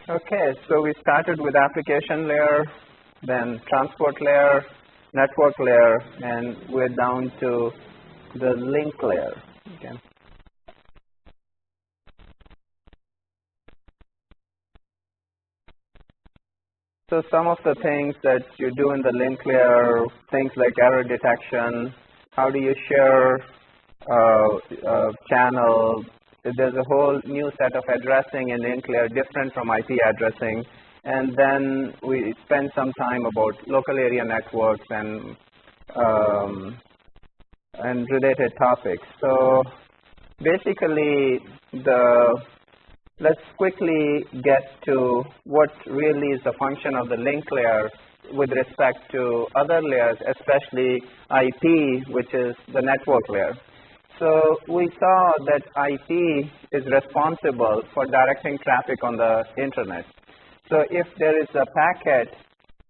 Okay, so we started with application layer, then transport layer, network layer, and we're down to the link layer. Okay. So some of the things that you do in the link layer, things like error detection, how do you share channel. There's a whole new set of addressing in link layer different from IP addressing. And then we spend some time about local area networks and related topics. So basically, let's quickly get to what really is the function of the link layer with respect to other layers, especially IP, which is the network layer. So we saw that IP is responsible for directing traffic on the internet. So if there is a packet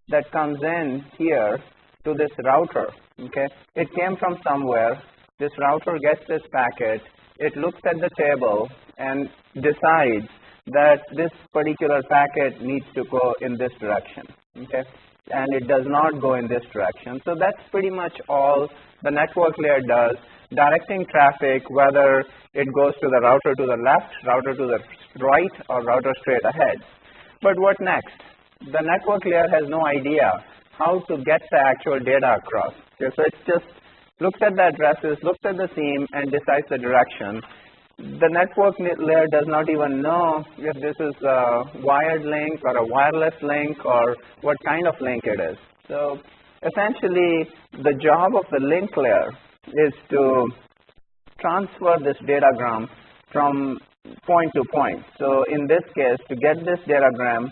that comes in here to this router, okay, it came from somewhere, this router gets this packet, it looks at the table and decides that this particular packet needs to go in this direction, okay, and it does not go in this direction. So that's pretty much all the network layer does, directing traffic, whether it goes to the router to the left, router to the right, or router straight ahead. But what next? The network layer has no idea how to get the actual data across. Okay, so it just looks at the addresses, looks at the seam, and decides the direction. The network layer does not even know if this is a wired link or a wireless link or what kind of link it is. So essentially, the job of the link layer is to transfer this datagram from point to point. So in this case, to get this datagram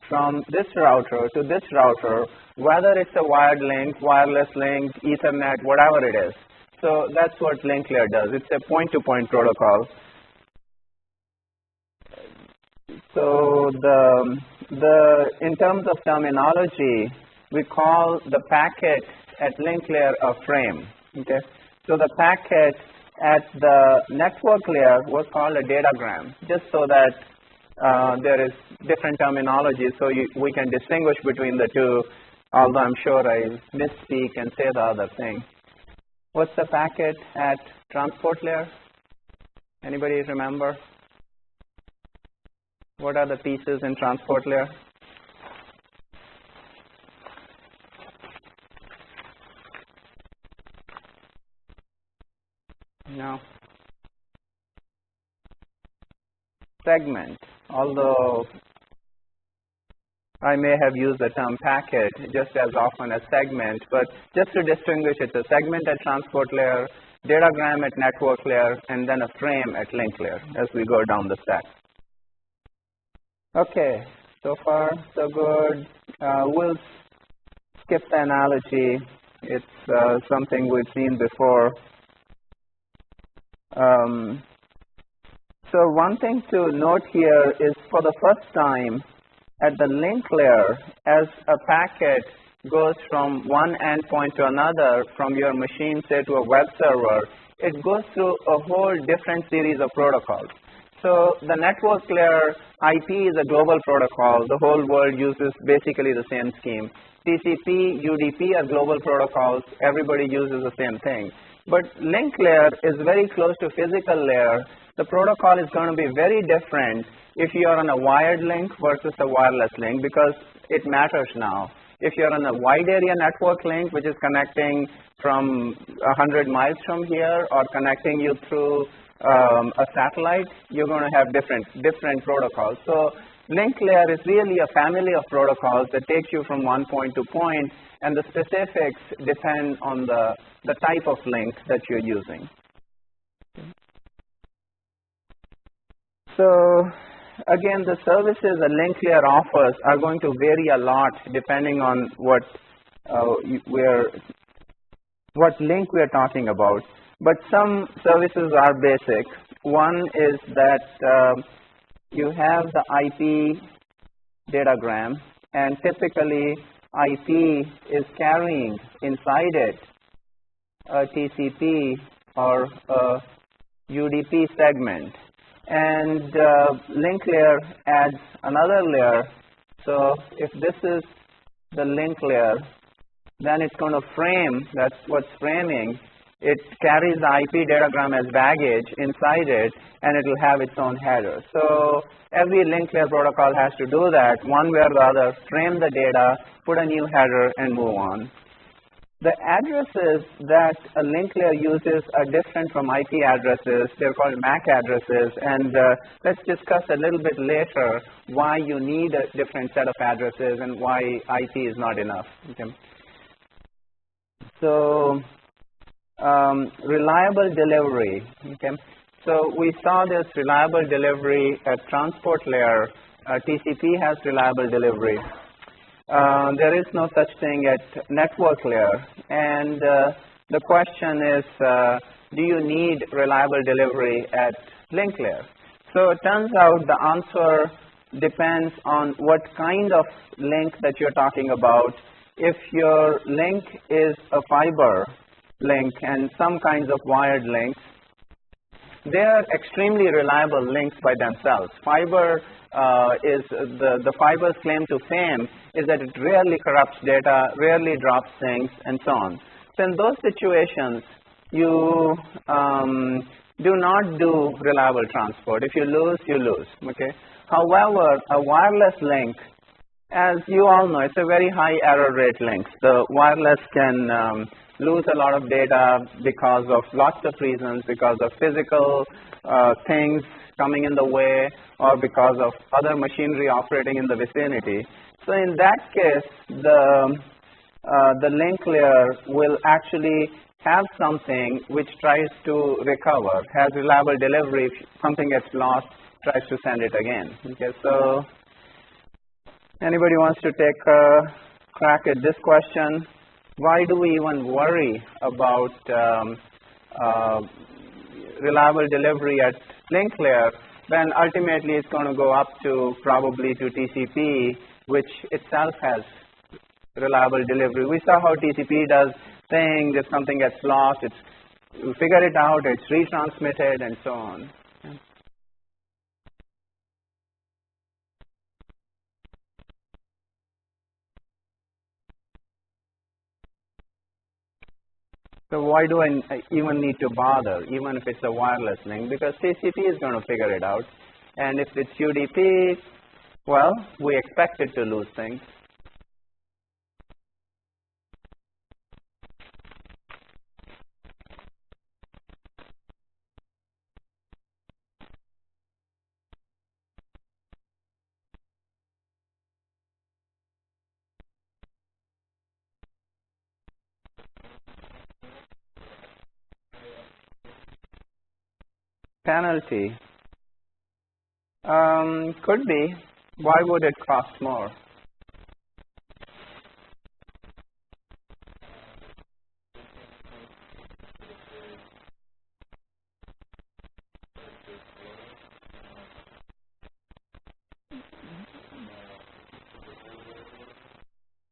from this router to this router, whether it's a wired link, wireless link, Ethernet, whatever it is. So that's what link layer does. It's a point-to-point protocol. So in terms of terminology, we call the packet at link layer a frame. Okay. So the packet at the network layer was called a datagram, just so that there is different terminology, so we can distinguish between the two. Although I'm sure I misspeak and say the other thing. What's the packet at transport layer? Anybody remember? What are the pieces in transport layer? No. Segment. Although I may have used the term packet just as often as segment, but just to distinguish, it's a segment at transport layer, datagram at network layer, and then a frame at link layer as we go down the stack. Okay, so far so good. We'll skip the analogy. It's something we've seen before. So one thing to note here is for the first time, at the link layer, as a packet goes from one endpoint to another, from your machine, say, to a web server, it goes through a whole different series of protocols. So the network layer IP is a global protocol. The whole world uses basically the same scheme. TCP, UDP are global protocols. Everybody uses the same thing. But link layer is very close to physical layer. The protocol is going to be very different if you are on a wired link versus a wireless link, because it matters now. If you're on a wide area network link, which is connecting from 100 miles from here or connecting you through a satellite, you're going to have different protocols. So link layer is really a family of protocols that takes you from one point to point, and the specifics depend on the type of link that you're using. So again, the services a link layer offers are going to vary a lot depending on what link we're talking about. But some services are basic. One is that you have the IP datagram, and typically IP is carrying inside it a TCP or a UDP segment. and link layer adds another layer. So if this is the link layer, then it's going to frame, that's what's framing. It carries the IP datagram as baggage inside it, and it will have its own header. So every link layer protocol has to do that, one way or the other, frame the data, put a new header, and move on. The addresses that a link layer uses are different from IP addresses. They're called MAC addresses, and let's discuss a little bit later why you need a different set of addresses and why IP is not enough. Okay. So reliable delivery. Okay. So we saw this reliable delivery at transport layer. TCP has reliable delivery. There is no such thing at network layer, and the question is, do you need reliable delivery at link layer? So it turns out the answer depends on what kind of link that you're talking about. If your link is a fiber link and some kinds of wired links, they are extremely reliable links by themselves. Fiber is the fiber's claim to fame is that it rarely corrupts data, rarely drops things, and so on. So in those situations, you do not do reliable transport. If you lose, you lose. Okay. However, a wireless link, as you all know, it's a very high error rate link. The wireless can lose a lot of data because of lots of reasons, because of physical things coming in the way, or because of other machinery operating in the vicinity. So in that case, the link layer will actually have something which tries to recover, has reliable delivery. If something gets lost, tries to send it again. Okay, so anybody wants to take a crack at this question? Why do we even worry about reliable delivery at link layer when ultimately it's going to go up to probably to TCP, which itself has reliable delivery? We saw how TCP does things. If something gets lost, you figure it out, it's retransmitted, and so on. So why do I even need to bother, even if it's a wireless link? Because TCP is going to figure it out. And if it's UDP, well, we expect it to lose things. Penalty. Could be. Why would it cost more?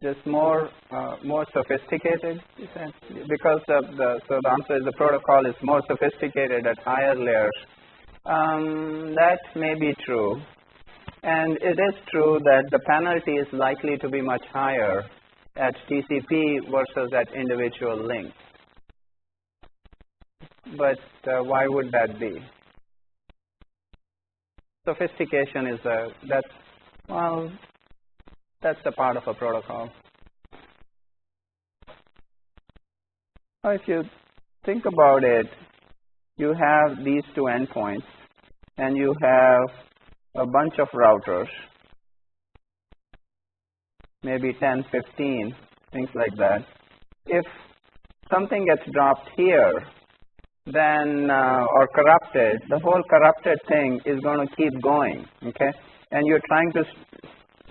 Just more sophisticated, you said? Because so the answer is the protocol is more sophisticated at higher layers. That may be true. And it is true that the penalty is likely to be much higher at TCP versus at individual links. But why would that be? Sophistication is that's a part of a protocol. Now, if you think about it, you have these two endpoints, and you have a bunch of routers, maybe 10, 15, things like that. If something gets dropped here, then or corrupted, the whole corrupted thing is going to keep going, okay? And you're trying to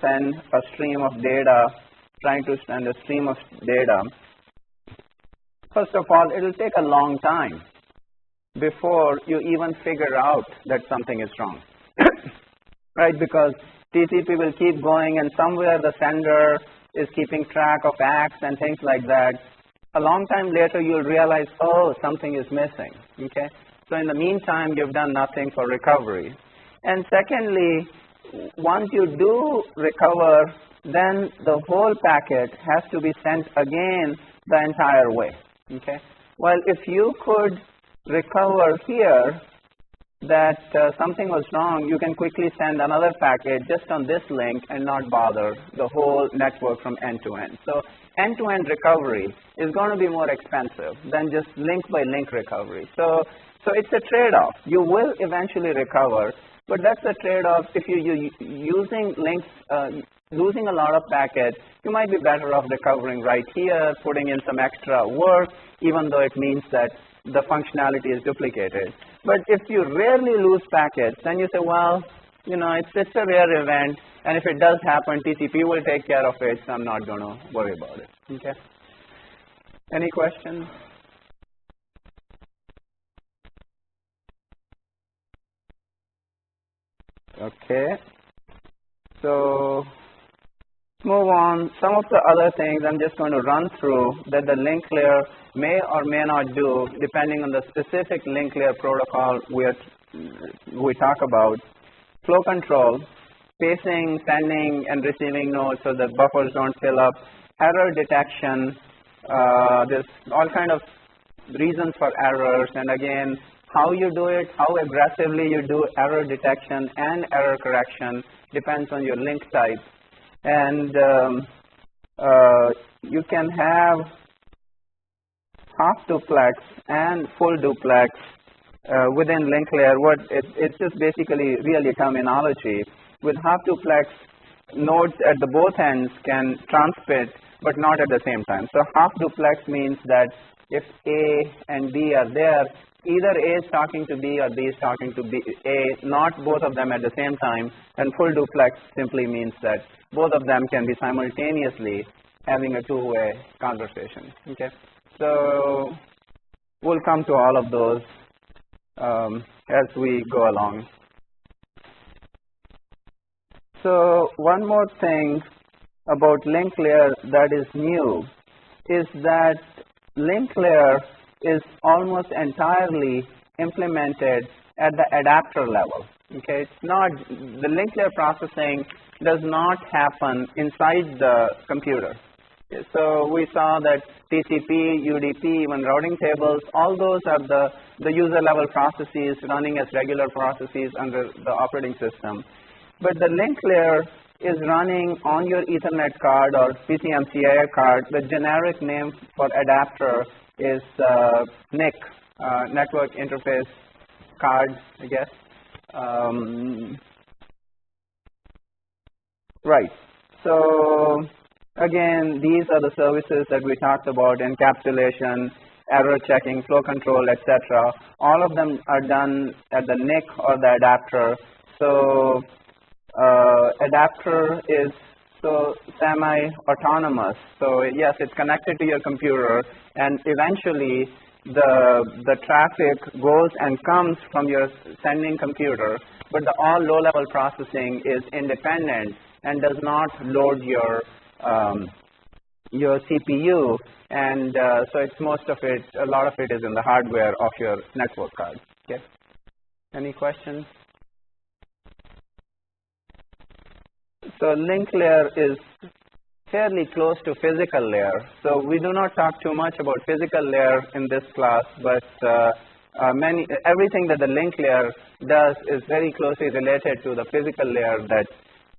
send a stream of data, First of all, it will take a long time before you even figure out that something is wrong, right? Because TCP will keep going, and somewhere the sender is keeping track of acts and things like that. A long time later, you'll realize, oh, something is missing, okay? So in the meantime, you've done nothing for recovery. And secondly, once you do recover, then the whole packet has to be sent again the entire way. Okay? Well, if you could recover here that something was wrong, you can quickly send another packet just on this link and not bother the whole network from end to end. So end-to-end recovery is going to be more expensive than just link-by-link recovery. So it's a trade-off. You will eventually recover, but that's a trade-off. If you're using links, losing a lot of packets, you might be better off recovering right here, putting in some extra work, even though it means that the functionality is duplicated. But if you rarely lose packets, then you say, well, you know, it's a rare event, and if it does happen, TCP will take care of it, so I'm not going to worry about it. Okay? Any questions? Okay. So move on. Some of the other things I'm just going to run through that the link layer may or may not do depending on the specific link layer protocol we talk about. Flow control, spacing, sending and receiving nodes so that buffers don't fill up, error detection, there's all kind of reasons for errors, and again, how you do it, how aggressively you do error detection and error correction depends on your link type. And you can have half duplex and full duplex within link layer. It's just basically really terminology. With half duplex, nodes at the both ends can transmit, but not at the same time. So half duplex means that if A and B are there, either A is talking to B or B is talking to A, not both of them at the same time. And full duplex simply means that both of them can be simultaneously having a two-way conversation. Okay, so we'll come to all of those as we go along. So one more thing about link layer that is new is that link layer is almost entirely implemented at the adapter level. Okay, it's not, the link layer processing does not happen inside the computer. Okay, so we saw that TCP, UDP, even routing tables, all those are the user level processes running as regular processes under the operating system. But the link layer is running on your Ethernet card or PCMCIA card. The generic name for adapter is NIC, Network Interface Card, I guess. Right. So again, these are the services that we talked about: encapsulation, error checking, flow control, etc. All of them are done at the NIC or the adapter. So adapter is semi-autonomous. So yes, it's connected to your computer, and eventually the traffic goes and comes from your sending computer, but the all low-level processing is independent and does not load your CPU, and so it's most of it, a lot of it is in the hardware of your network card. Okay. Any questions? So link layer is fairly close to physical layer. So we do not talk too much about physical layer in this class, but everything that the link layer does is very closely related to the physical layer that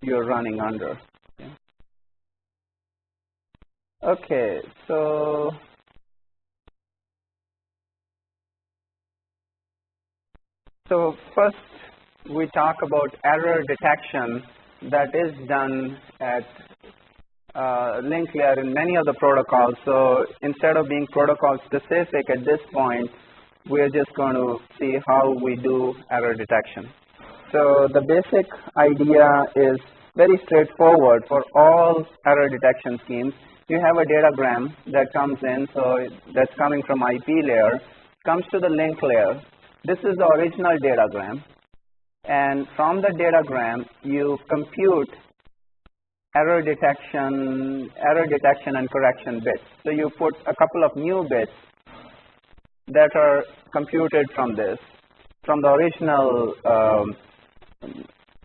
you're running under. Okay, so first we talk about error detection that is done at link layer in many of the protocols. So instead of being protocol specific at this point, we're just going to see how we do error detection. So the basic idea is very straightforward for all error detection schemes. You have a datagram that comes in, so that's coming from IP layer, comes to the link layer. This is the original datagram. And from the datagram, you compute error detection and correction bits. So you put a couple of new bits that are computed from this, from the original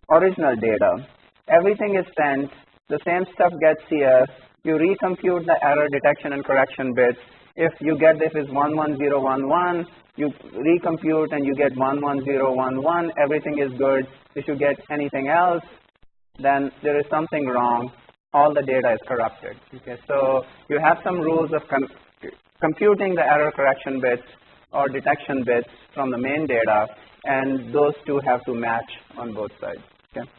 original data. Everything is sent, the same stuff gets here, you recompute the error detection and correction bits. If you get this is 11011, you recompute and you get 11011, everything is good. If you get anything else, then there is something wrong. All the data is corrupted. Okay, so you have some rules of computing the error correction bits or detection bits from the main data, and those two have to match on both sides. Okay.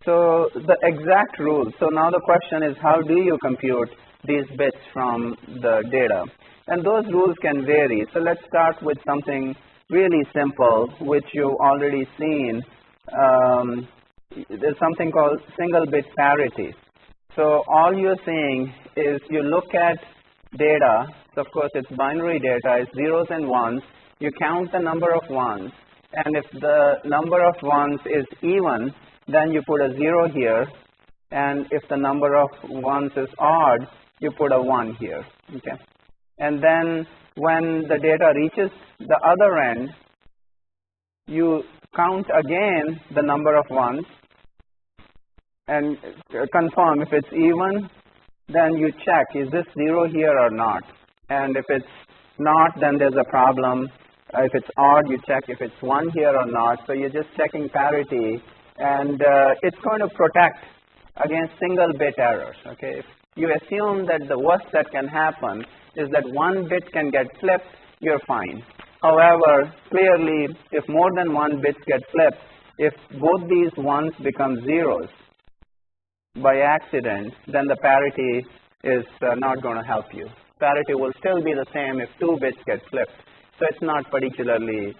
So the exact rules. So now the question is, how do you compute these bits from the data? And those rules can vary. So let's start with something really simple, which you've already seen. There's something called single bit parity. So all you're saying is you look at data. So of course it's binary data, it's zeros and ones. You count the number of ones, and if the number of ones is even, then you put a 0 here, and if the number of ones is odd, you put a 1 here. Okay, and then when the data reaches the other end, you count again the number of ones and confirm if it's even, then you check, is this 0 here or not? And if it's not, then there's a problem. If it's odd, you check if it's 1 here or not. So you're just checking parity, and it's going to protect against single bit errors. Okay, if you assume that the worst that can happen is that one bit can get flipped, you're fine. However, clearly, if more than one bit gets flipped, if both these ones become zeros by accident, then the parity is not going to help you. Parity will still be the same if 2 bits get flipped. So it's not particularly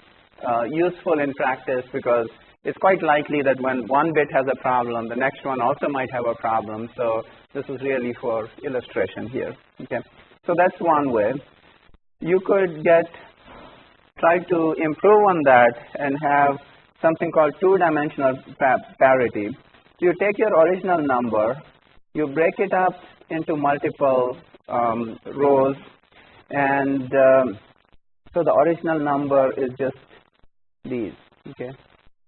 useful in practice, because it's quite likely that when one bit has a problem, the next one also might have a problem. So this is really for illustration here. Okay, so that's one way. You could try to improve on that and have something called two-dimensional parity. So you take your original number, you break it up into multiple rows, and so the original number is just these. Okay.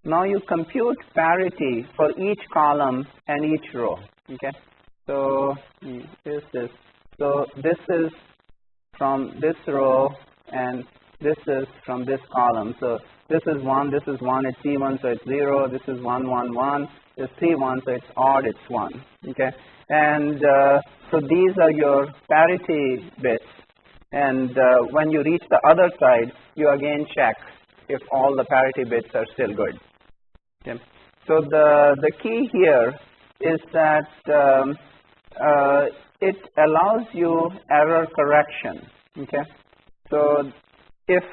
Now you compute parity for each column and each row. Okay. So here's this. So this is from this row, and this is from this column. So this is 1, this is 1, it's even, so it's 0. This is 1, 1, 1. This 3, 1, so it's odd, it's 1. Okay. And so these are your parity bits. And when you reach the other side, you again check if all the parity bits are still good. Okay. So the key here is that it allows you error correction. Okay. So if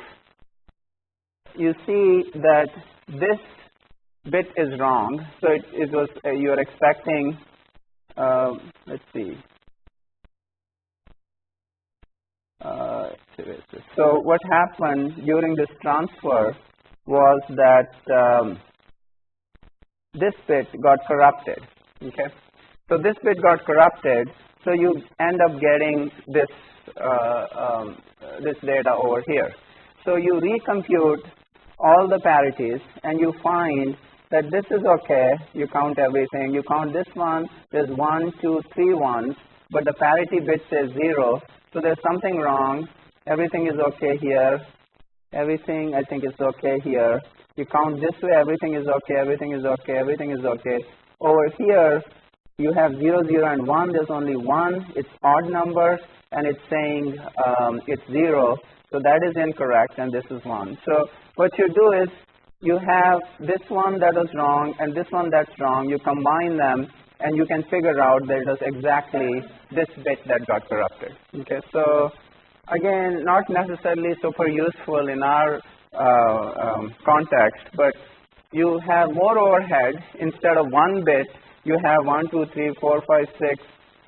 you see that this bit is wrong, so it was you're expecting. Let's see. So what happened during this transfer was that this bit got corrupted. Okay, so this bit got corrupted. So you end up getting this this data over here. So you recompute all the parities, and you find that this is okay. You count everything. You count this one. There's 1, 2, 3 ones, but the parity bit says 0. So there's something wrong. Everything is okay here. Everything I think is okay here. You count this way. Everything is okay. Everything is okay. Everything is okay. Over here, you have 0, 0, and 1. There's only 1. It's odd numbers, and it's saying it's 0. So that is incorrect, and this is 1. So what you do is you have this one that is wrong and this one that's wrong. You combine them, and you can figure out that it was exactly this bit that got corrupted. Okay, so again, not necessarily super useful in our context, but you have more overhead. Instead of 1 bit, you have 1, 2, 3, 4, 5, 6,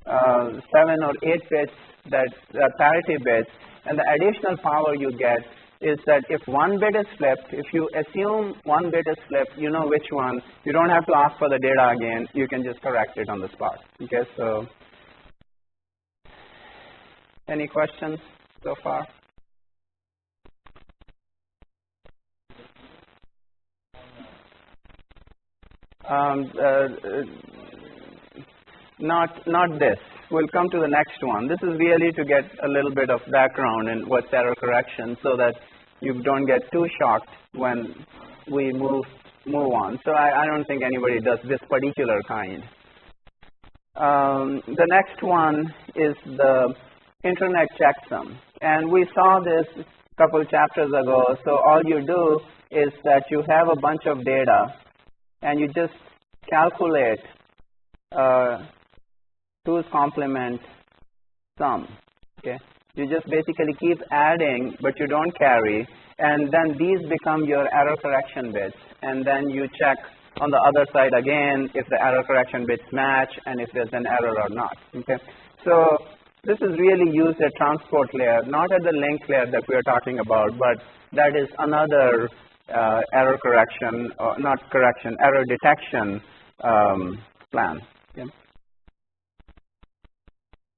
7 or 8 bits that are parity bits. And the additional power you get is that if 1 bit is flipped, if you assume 1 bit is flipped, you know which one. You don't have to ask for the data again. You can just correct it on the spot. Okay, so any questions so far? Um, uh, not this. We'll come to the next one. This is really to get a little bit of background in what's error correction so that you don't get too shocked when we move on. So I don't think anybody does this particular kind. The next one is the internet checksum. And we saw this a couple chapters ago. So all you do is that you have a bunch of data and you just calculate 2's complement sum. Okay, you just basically keep adding, but you don't carry, and then these become your error correction bits, and then you check on the other side again if the error correction bits match and if there's an error or not. Okay, so this is really used at transport layer, not at the link layer that we are talking about, but that is another error correction, not correction, error detection plan. Okay.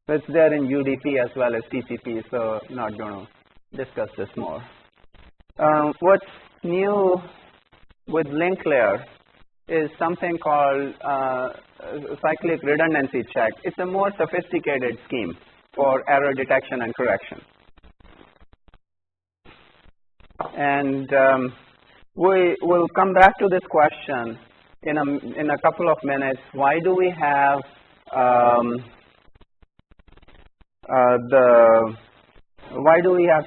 So it's there in UDP as well as TCP, so not going to discuss this more. What's new with link layer is something called cyclic redundancy check. It's a more sophisticated scheme for error detection and correction. And we will come back to this question in a couple of minutes. Why do we have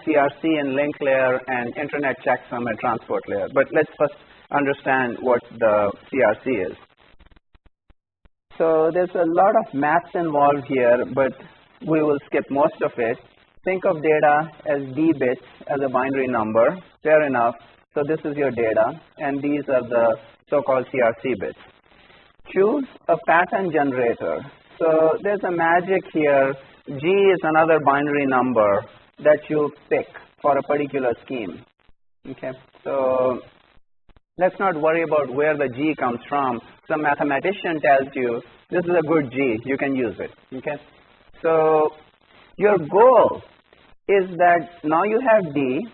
CRC in link layer and internet checksum at transport layer? But let's first understand what the CRC is. So there's a lot of maths involved here, but we will skip most of it. Think of data as D bits as a binary number. Fair enough. So this is your data, and these are the so-called CRC bits. Choose a pattern generator. So there's a magic here. G is another binary number that you pick for a particular scheme. Okay, so let's not worry about where the G comes from. Some mathematician tells you this is a good G, you can use it. Okay, so your goal is that now you have D,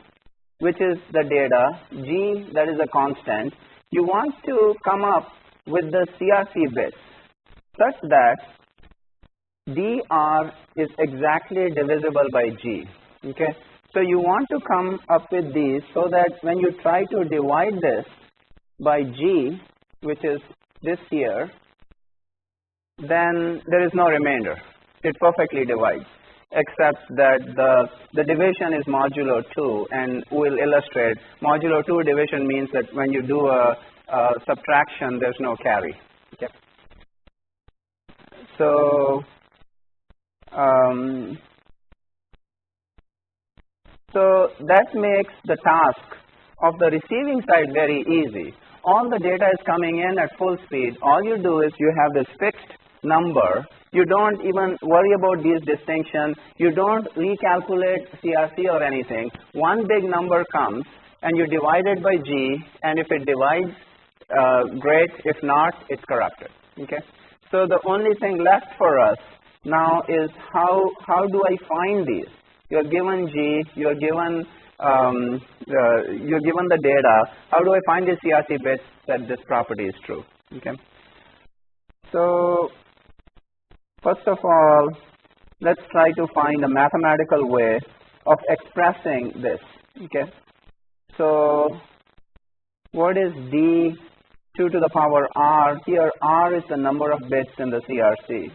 which is the data, G, that is a constant. You want to come up with the CRC bits such that dr is exactly divisible by G. Okay, so you want to come up with these so that when you try to divide this by G, which is this here, then there is no remainder. It perfectly divides, except that the division is modulo 2, and we'll illustrate. Modulo 2 division means that when you do a subtraction, there's no carry. Okay. So that makes the task of the receiving side very easy. All the data is coming in at full speed. All you do is you have this fixed number. You don't even worry about these distinctions. You don't recalculate CRC or anything. One big number comes and you divide it by G, and if it divides, great. If not, it's corrupted. Okay. So the only thing left for us now is how do I find these? You're given G, you're given the data. How do I find the CRC bits that this property is true? Okay. So first of all, let's try to find a mathematical way of expressing this. Okay. So what is D 2 to the power R? Here R is the number of bits in the CRC.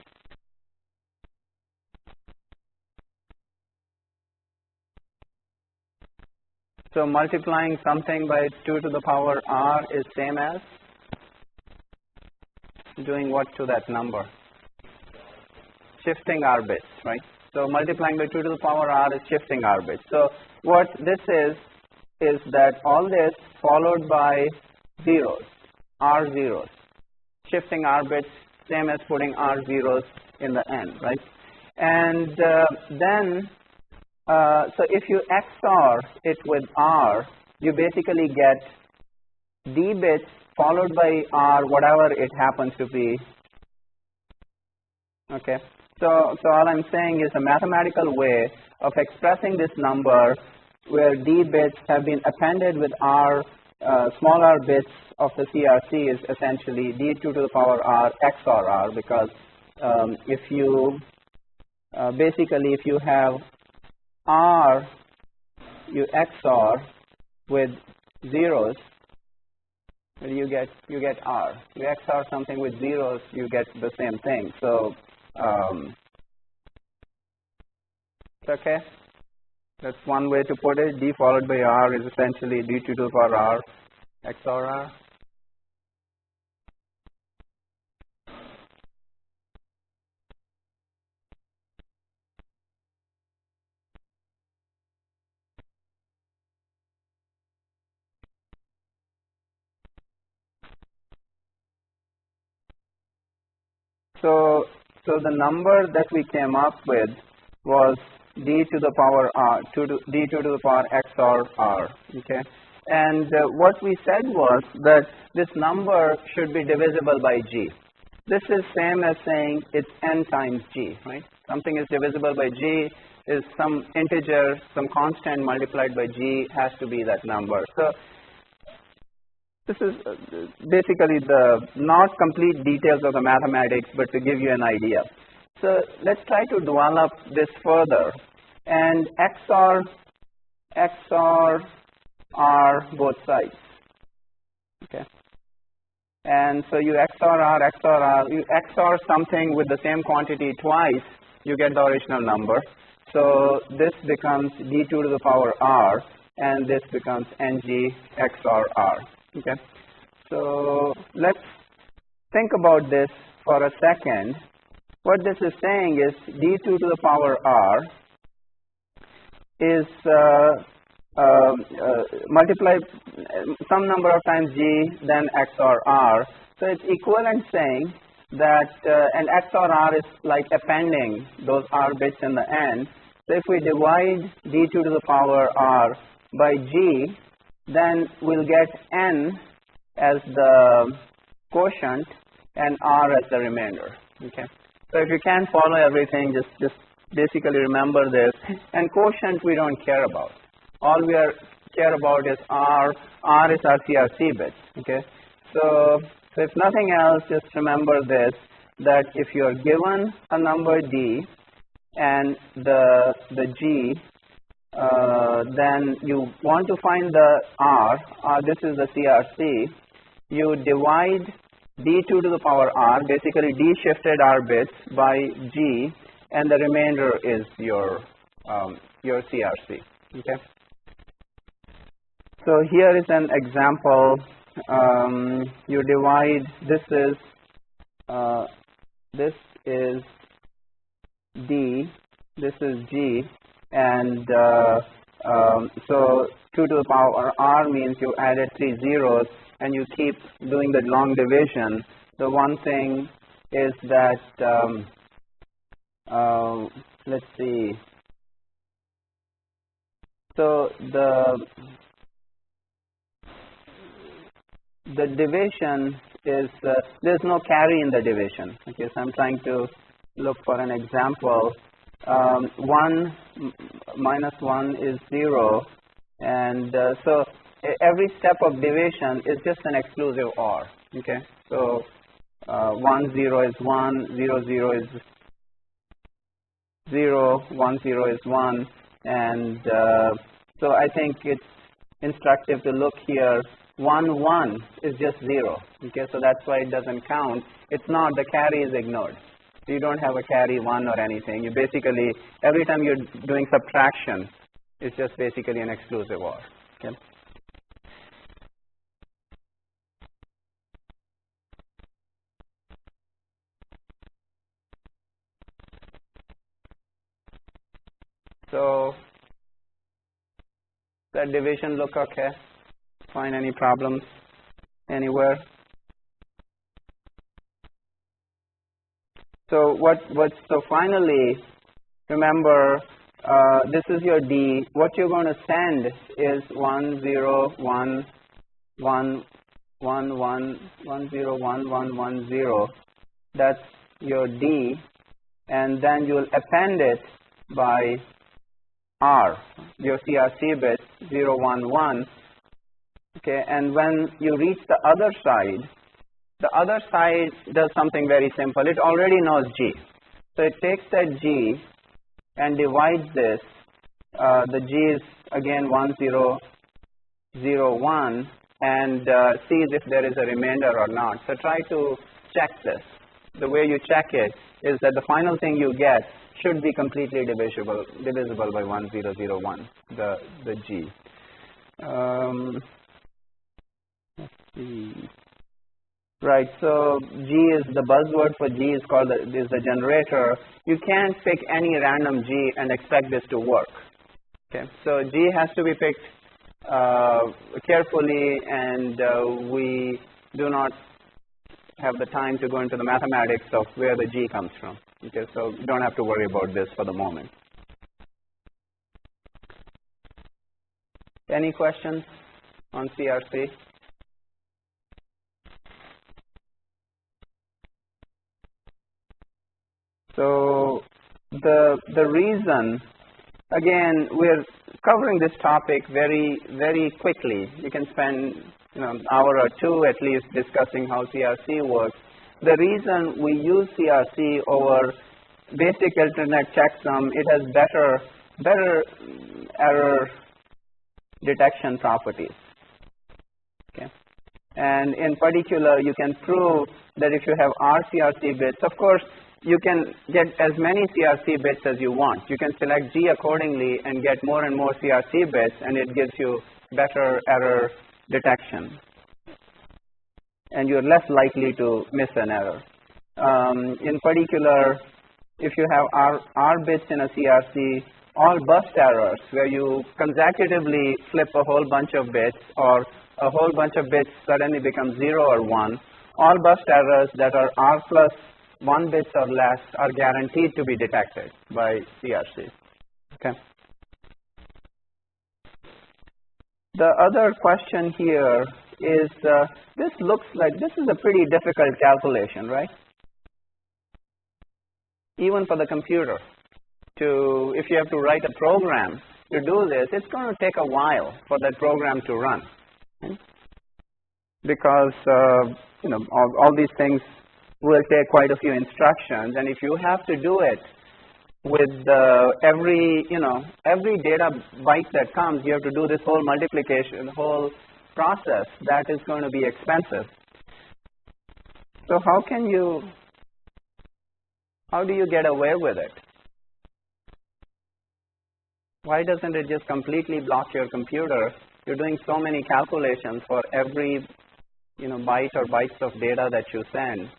So multiplying something by 2 to the power R is same as doing what to that number? Shifting R bits, right? So multiplying by 2 to the power R is shifting R bits. So what this is that all this followed by zeros, R zeros. Shifting R bits, same as putting R zeros in the end, right? And then so if you XOR it with R, you basically get D bits followed by R, whatever it happens to be. Okay. So all I'm saying is a mathematical way of expressing this number where D bits have been appended with R small r bits of the CRC is essentially d2 to the power r XOR r, because if you basically if you have r you XOR with zeros, you get r. You XOR something with zeros, you get the same thing. So okay, that's one way to put it. D followed by r is essentially d2 to the power r XOR r. So the number that we came up with was d to the power r, d2 to the power XOR r, okay? And what we said was that this number should be divisible by g. This is same as saying it's n times g, right? Something is divisible by g is some integer, some constant multiplied by g has to be that number. So this is basically the not complete details of the mathematics, but to give you an idea. So let's try to develop this further. And XOR r both sides. Okay. And so you XOR r, you XOR something with the same quantity twice, you get the original number. So this becomes d2 to the power r, and this becomes ng XOR r. Okay, so let's think about this for a second. What this is saying is d2 to the power r is multiply some number of times g, then XOR r. So it's equivalent saying that, and XOR r is like appending those r bits in the end. So if we divide d2 to the power r by g, then we'll get n as the quotient and r as the remainder. Okay. So if you can't follow everything, just basically remember this. And quotient we don't care about. All we care about is r. R is our CRC bits. Okay. So if nothing else, just remember this, that if you're given a number d and the g, then you want to find the r, this is the CRC, you divide d2 to the power r, basically d shifted r bits by g, and the remainder is your CRC. Okay. So here is an example. You divide, this is d, this is g, and so 2 to the power r means you added 3 zeros and you keep doing the long division. The one thing is that, let's see, so the division is, there's no carry in the division. Okay, so I'm trying to look for an example. 1 minus 1 is 0, and so every step of division is just an exclusive OR. Okay, so 1 0 is 1, 0 0 is 0, 1 0 is 1, and so I think it's instructive to look here. 1 1 is just 0. Okay, so that's why it doesn't count. It's not, the carry is ignored. You don't have a carry 1 or anything. You basically, every time you're doing subtraction, it's just basically an exclusive OR. Okay. So that division look okay? Find any problems anywhere? So so finally, remember, this is your D. What you're going to send is 1 0 1 1 1 1 1 0 1 1 1 0. That's your D, and then you'll append it by R, your CRC bit 0 1 1. Okay, and when you reach the other side does something very simple. It already knows G. So it takes that G and divides this. The G is again 1, 0, 0, 1, and sees if there is a remainder or not. So try to check this. The way you check it is that the final thing you get should be completely divisible by 1, 0, 0, 1, the G. Let's see. Right, so G is the buzzword for G is the generator. You can't pick any random G and expect this to work. Okay, so G has to be picked carefully, and we do not have the time to go into the mathematics of where the G comes from. Okay, so you don't have to worry about this for the moment. Any questions on CRC? So the reason, again, we're covering this topic very, very quickly. You can spend an hour or two at least discussing how CRC works. The reason we use CRC over basic internet checksum, it has better error detection properties. Okay. And in particular, you can prove that if you have RCRC bits, of course, you can get as many CRC bits as you want. You can select G accordingly and get more and more CRC bits, and it gives you better error detection. And you're less likely to miss an error. In particular, if you have R bits in a CRC, all bust errors, where you consecutively flip a whole bunch of bits, or a whole bunch of bits suddenly become 0 or 1, all bust errors that are R plus 1 bits or less are guaranteed to be detected by CRC. Okay. The other question here is, this looks like this is a pretty difficult calculation, right? Even for the computer. If you have to write a program to do this, it's going to take a while for that program to run. Okay? Because all these things will take quite a few instructions, and if you have to do it with every data byte that comes, you have to do this whole multiplication, whole process. That is going to be expensive. So how do you get away with it? Why doesn't it just completely block your computer? You're doing so many calculations for every byte or bytes of data that you send.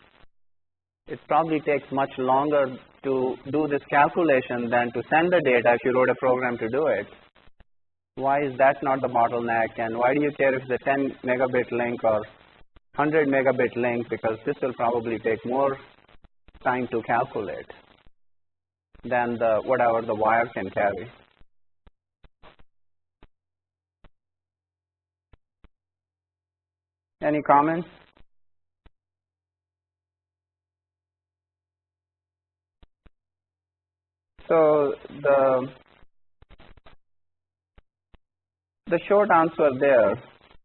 It probably takes much longer to do this calculation than to send the data if you wrote a program to do it. Why is that not the bottleneck? And why do you care if it's a 10 megabit link or 100 megabit link? Because this will probably take more time to calculate than whatever the wire can carry. Any comments? So the short answer there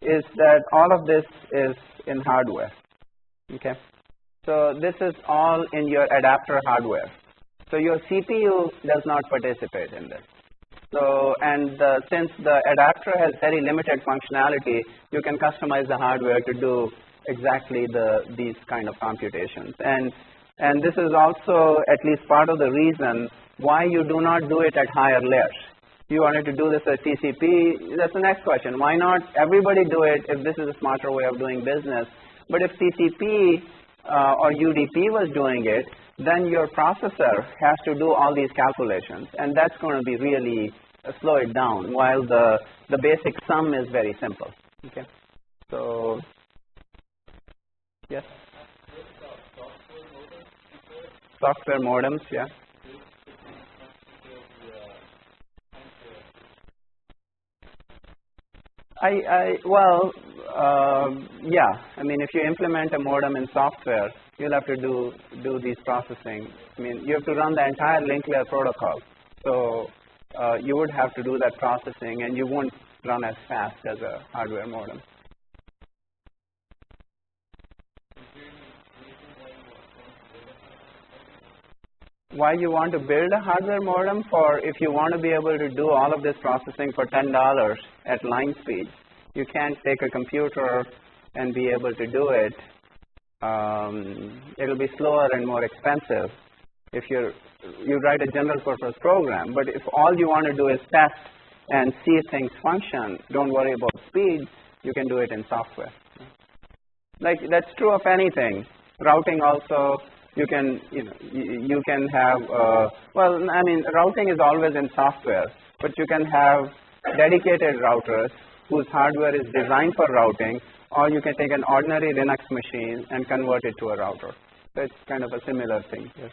is that all of this is in hardware. Okay. So this is all in your adapter hardware. So your CPU does not participate in this. So, and since the adapter has very limited functionality, you can customize the hardware to do exactly these kind of computations. And this is also at least part of the reason why you do not do it at higher layers. You wanted to do this at TCP, that's the next question. Why not everybody do it if this is a smarter way of doing business? But if TCP or UDP was doing it, then your processor has to do all these calculations, and that's going to be really slow it down, while the basic sum is very simple. Okay. So, yes? Software modems, yeah. Yeah. I mean, if you implement a modem in software, you'll have to do these processing. I mean, you have to run the entire link layer protocol. So you would have to do that processing, and you won't run as fast as a hardware modem. why you want to build a hardware modem for, if you want to be able to do all of this processing for $10 at line speed, you can't take a computer and be able to do it. It'll be slower and more expensive if you write a general purpose program. But if all you want to do is test and see things function, don't worry about speed, you can do it in software. Like, that's true of anything. Routing also, you can have, well, I mean, routing is always in software, but you can have dedicated routers whose hardware is designed for routing, or you can take an ordinary Linux machine and convert it to a router. So it's kind of a similar thing here.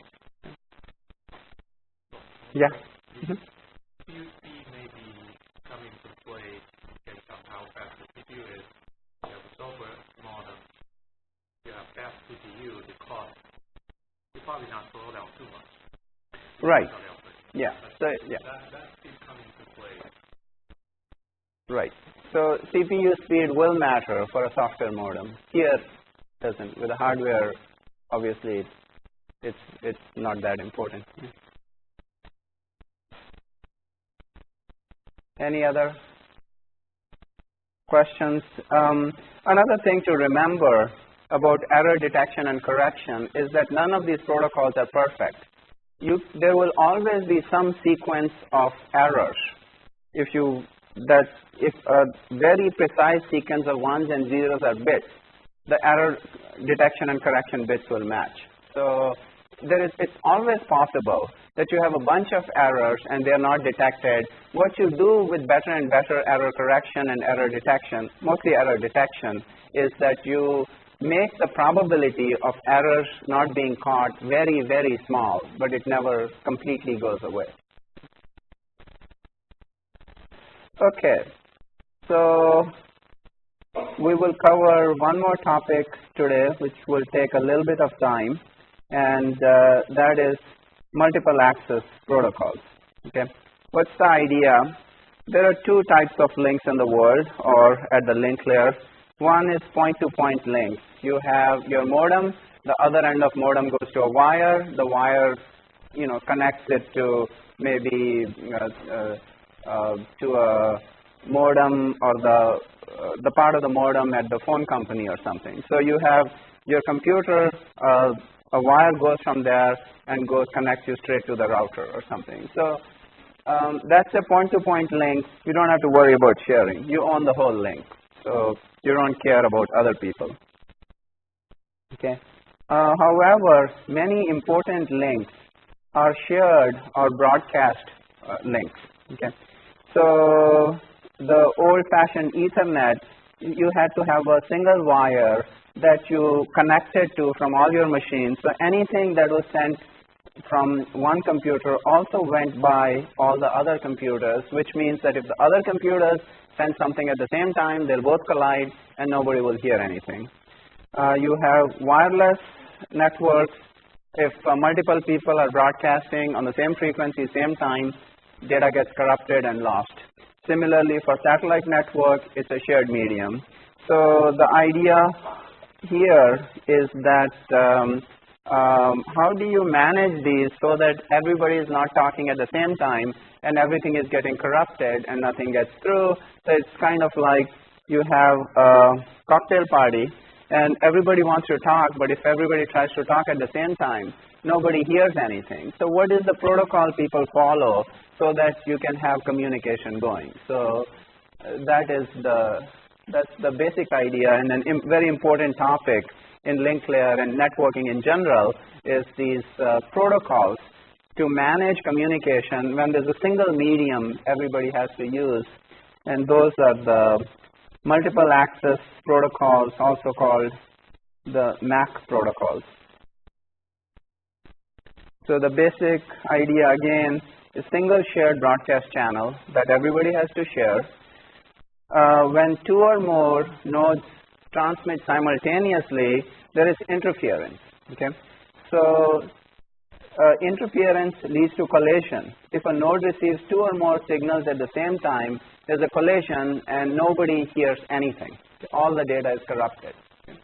Yeah. CPU may be coming to play based on how fast the CPU is. You have a software modem, you have fast CPU, the cost will probably not slow down too much. Right. Yeah. So, yeah. That is coming to play. Right. So CPU speed will matter for a software modem. Here it doesn't. With the hardware, obviously, it's not that important. Any other questions? Another thing to remember about error detection and correction is that none of these protocols are perfect. There will always be some sequence of errors. If a very precise sequence of ones and zeros are bits, the error detection and correction bits will match. So it's always possible that you have a bunch of errors and they're not detected. What you do with better and better error correction and error detection, mostly error detection, is that you make the probability of errors not being caught very, very small, but it never completely goes away. Okay, so we will cover one more topic today, which will take a little bit of time, and that is multiple access protocols. Okay, what's the idea? There are two types of links in the world, or at the link layer. One is point-to-point links. You have your modem. The other end of modem goes to a wire. The wire, connects it to maybe to a modem or the part of the modem at the phone company or something. So you have your computer. A wire goes from there and connects you straight to the router or something. So that's a point-to-point link. You don't have to worry about sharing. You own the whole link. So you don't care about other people. Okay. However, many important links are shared or broadcast links. Okay. So the old-fashioned Ethernet, you had to have a single wire that you connected to from all your machines. So anything that was sent from one computer also went by all the other computers, which means that if the other computers send something at the same time, they'll both collide and nobody will hear anything. You have wireless networks. If multiple people are broadcasting on the same frequency, same time, data gets corrupted and lost. Similarly, for satellite network, it's a shared medium. So the idea here is that how do you manage these so that everybody is not talking at the same time and everything is getting corrupted and nothing gets through? So it's kind of like you have a cocktail party and everybody wants to talk, but if everybody tries to talk at the same time, nobody hears anything. So what is the protocol people follow so that you can have communication going? So that's the basic idea, and a very important topic in link layer and networking in general is these protocols to manage communication when there's a single medium everybody has to use, and those are the multiple access protocols, also called the MAC protocols. So the basic idea again is single shared broadcast channel that everybody has to share. When two or more nodes transmit simultaneously, there is interference. Okay, so interference leads to collision. If a node receives two or more signals at the same time, there's a collision and nobody hears anything. All the data is corrupted. Okay.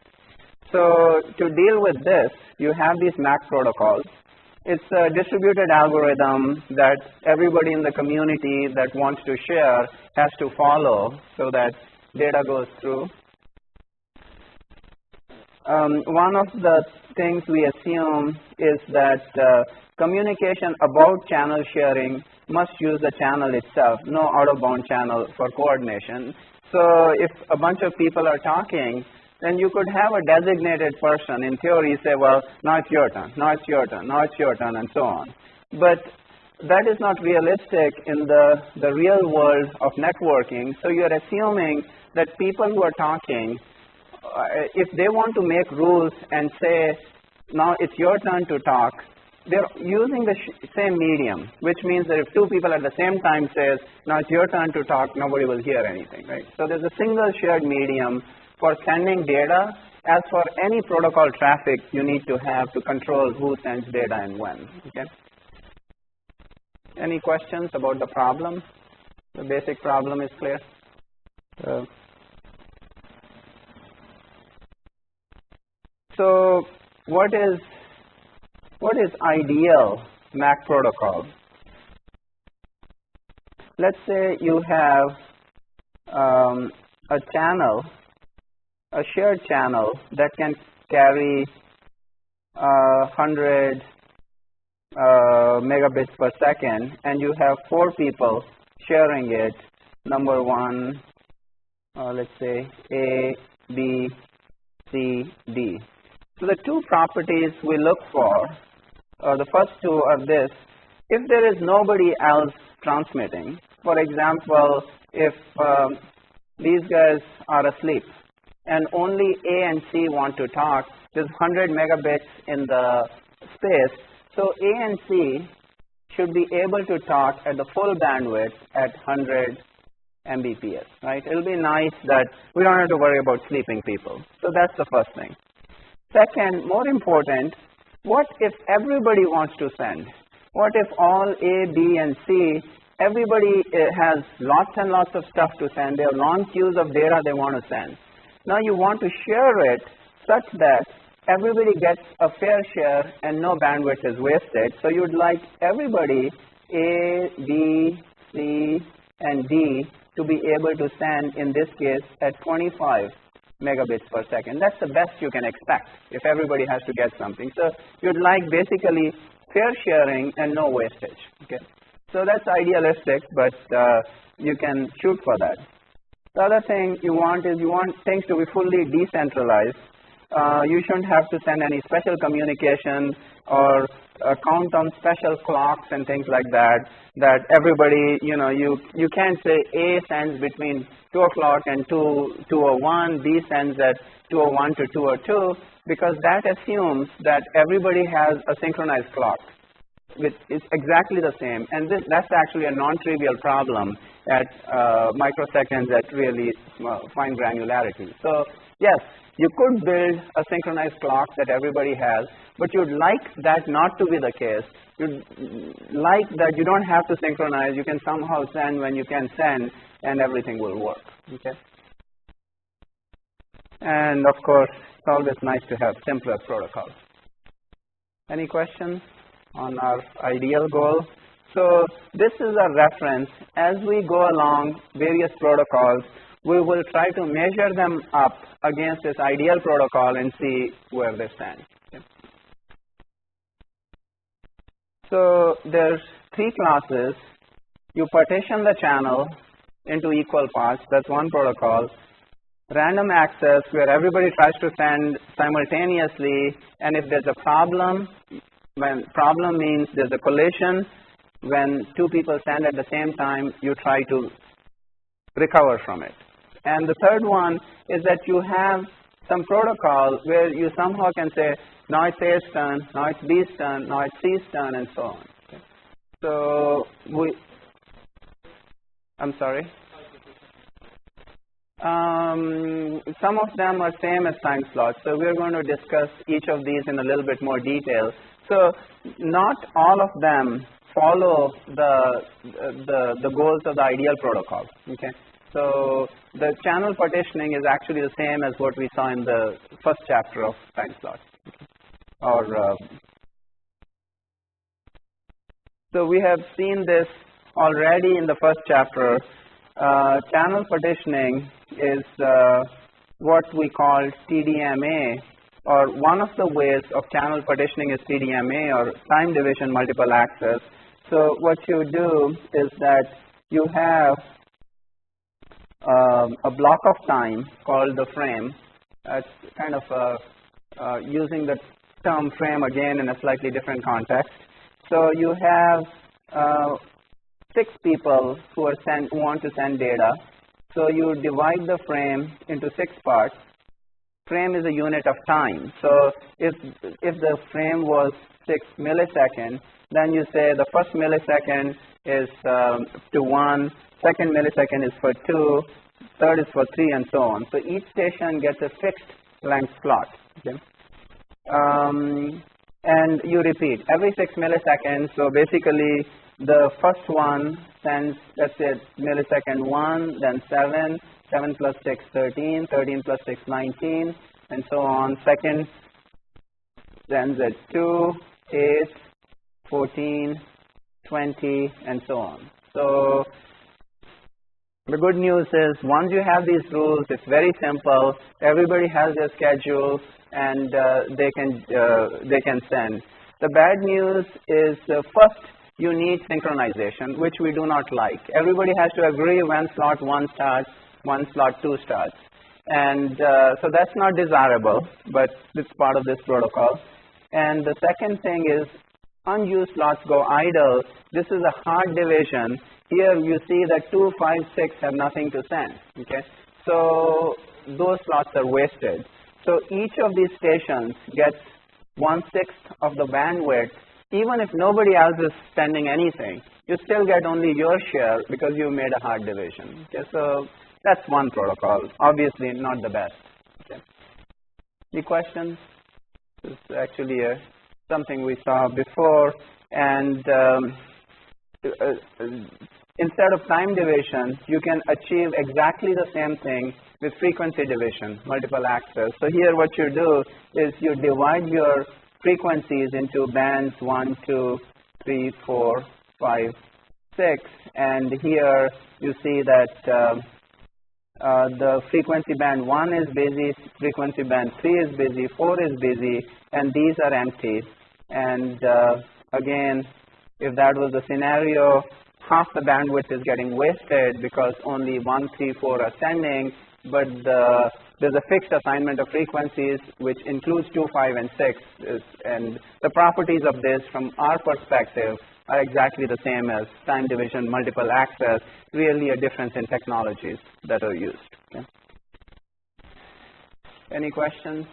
So to deal with this, you have these MAC protocols, It's a distributed algorithm that everybody in the community that wants to share has to follow so that data goes through. One of the things we assume is that communication about channel sharing must use the channel itself, no out-of-bound channel for coordination. So if a bunch of people are talking, then you could have a designated person. In theory, say, well, now it's your turn, now it's your turn, now it's your turn, and so on. But that is not realistic in the real world of networking. So you're assuming that people who are talking, if they want to make rules and say, now it's your turn to talk, they're using the same medium, which means that if two people at the same time says, now it's your turn to talk, nobody will hear anything, right? So there's a single shared medium for sending data. As for any protocol traffic, you need to have to control who sends data and when, okay? Any questions about the problem? The basic problem is clear? So what is ideal MAC protocol? Let's say you have a channel, a shared channel that can carry 100 megabits per second, and you have 4 people sharing it. Number 1, let's say A, B, C, D. So the 2 properties we look for, the first 2 are this. If there is nobody else transmitting, for example, if these guys are asleep and only A and C want to talk, there's 100 megabits in the space. So A and C should be able to talk at the full bandwidth at 100 Mbps, right? It'll be nice that we don't have to worry about sleeping people. So that's the first thing. Second, more important, what if everybody wants to send? What if all A, B, and C, everybody has lots and lots of stuff to send. They have long queues of data they want to send. Now you want to share it such that everybody gets a fair share and no bandwidth is wasted. So you'd like everybody, A, B, C, and D, to be able to send, in this case, at 25 megabits per second. That's the best you can expect if everybody has to get something. So you'd like basically fair sharing and no wastage. Okay. So that's idealistic, but you can shoot for that. The other thing you want is you want things to be fully decentralized. You shouldn't have to send any special communication or count on special clocks and things like that, that everybody, you can't say A sends between 2 o'clock and 2:01, B sends at 2:01 to 2:02, because that assumes that everybody has a synchronized clock. It's exactly the same, and that's actually a non-trivial problem at microseconds at really fine granularity. So yes, you could build a synchronized clock that everybody has, but you'd like that not to be the case. You'd like that you don't have to synchronize. You can somehow send when you can send, and everything will work. Okay. And of course, it's always nice to have simpler protocols. Any questions on our ideal goal? So this is a reference. As we go along various protocols, we will try to measure them up against this ideal protocol and see where they stand. Okay. So there's 3 classes. You partition the channel into equal parts. That's one protocol. Random access, where everybody tries to send simultaneously, and if there's a problem, when problem means there's a collision, when 2 people send at the same time, you try to recover from it. And the third one is that you have some protocol where you somehow can say, now it's A's turn, now it's B's turn, now it's C's turn, and so on. Okay. So I'm sorry? Some of them are same as time slots. So we're going to discuss each of these in a little bit more detail. So not all of them follow the goals of the ideal protocol. Okay. So the channel partitioning is actually the same as what we saw in the first chapter of time slots, or So we have seen this already in the first chapter. Channel partitioning is what we call TDMA, or one of the ways of channel partitioning is TDMA, or time division multiple access. So what you do is that you have a block of time called the frame. It's kind of using the term frame again in a slightly different context. So you have 6 people who want to send data. So you divide the frame into 6 parts. Frame is a unit of time. So if the frame was 6 milliseconds, then you say the first millisecond is to 1, second millisecond is for 2, third is for 3, and so on. So each station gets a fixed length slot. Okay? And you repeat every 6 milliseconds. So basically, the first one sends, let's say, millisecond 1, then 7, 7 plus 6, 13, 13 plus 6, 19, and so on. Second sends at 2, 8, 14, 20, and so on. So the good news is once you have these rules, it's very simple. Everybody has their schedule, and they can send. The bad news is first you need synchronization, which we do not like. Everybody has to agree when slot 1 starts, when slot 2 starts. And so that's not desirable, but it's part of this protocol. And the second thing is unused slots go idle. This is a hard division. Here you see that 2, 5, 6 have nothing to send. Okay? So those slots are wasted. So each of these stations gets 1/6 of the bandwidth. Even if nobody else is sending anything, you still get only your share because you made a hard division. Okay? So that's one protocol. Obviously not the best. Okay? Any questions? This is actually something we saw before. And instead of time division, you can achieve exactly the same thing with frequency division, multiple access. So here what you do is you divide your frequencies into bands 1, 2, 3, 4, 5, 6. And here you see that the frequency band 1 is busy, frequency band 3 is busy, 4 is busy, and these are empty. And again, if that was the scenario, half the bandwidth is getting wasted because only 1, 3, 4 are sending, but there's a fixed assignment of frequencies which includes 2, 5, and 6. And the properties of this from our perspective are exactly the same as time division, multiple access, really a difference in technologies that are used. Okay. Any questions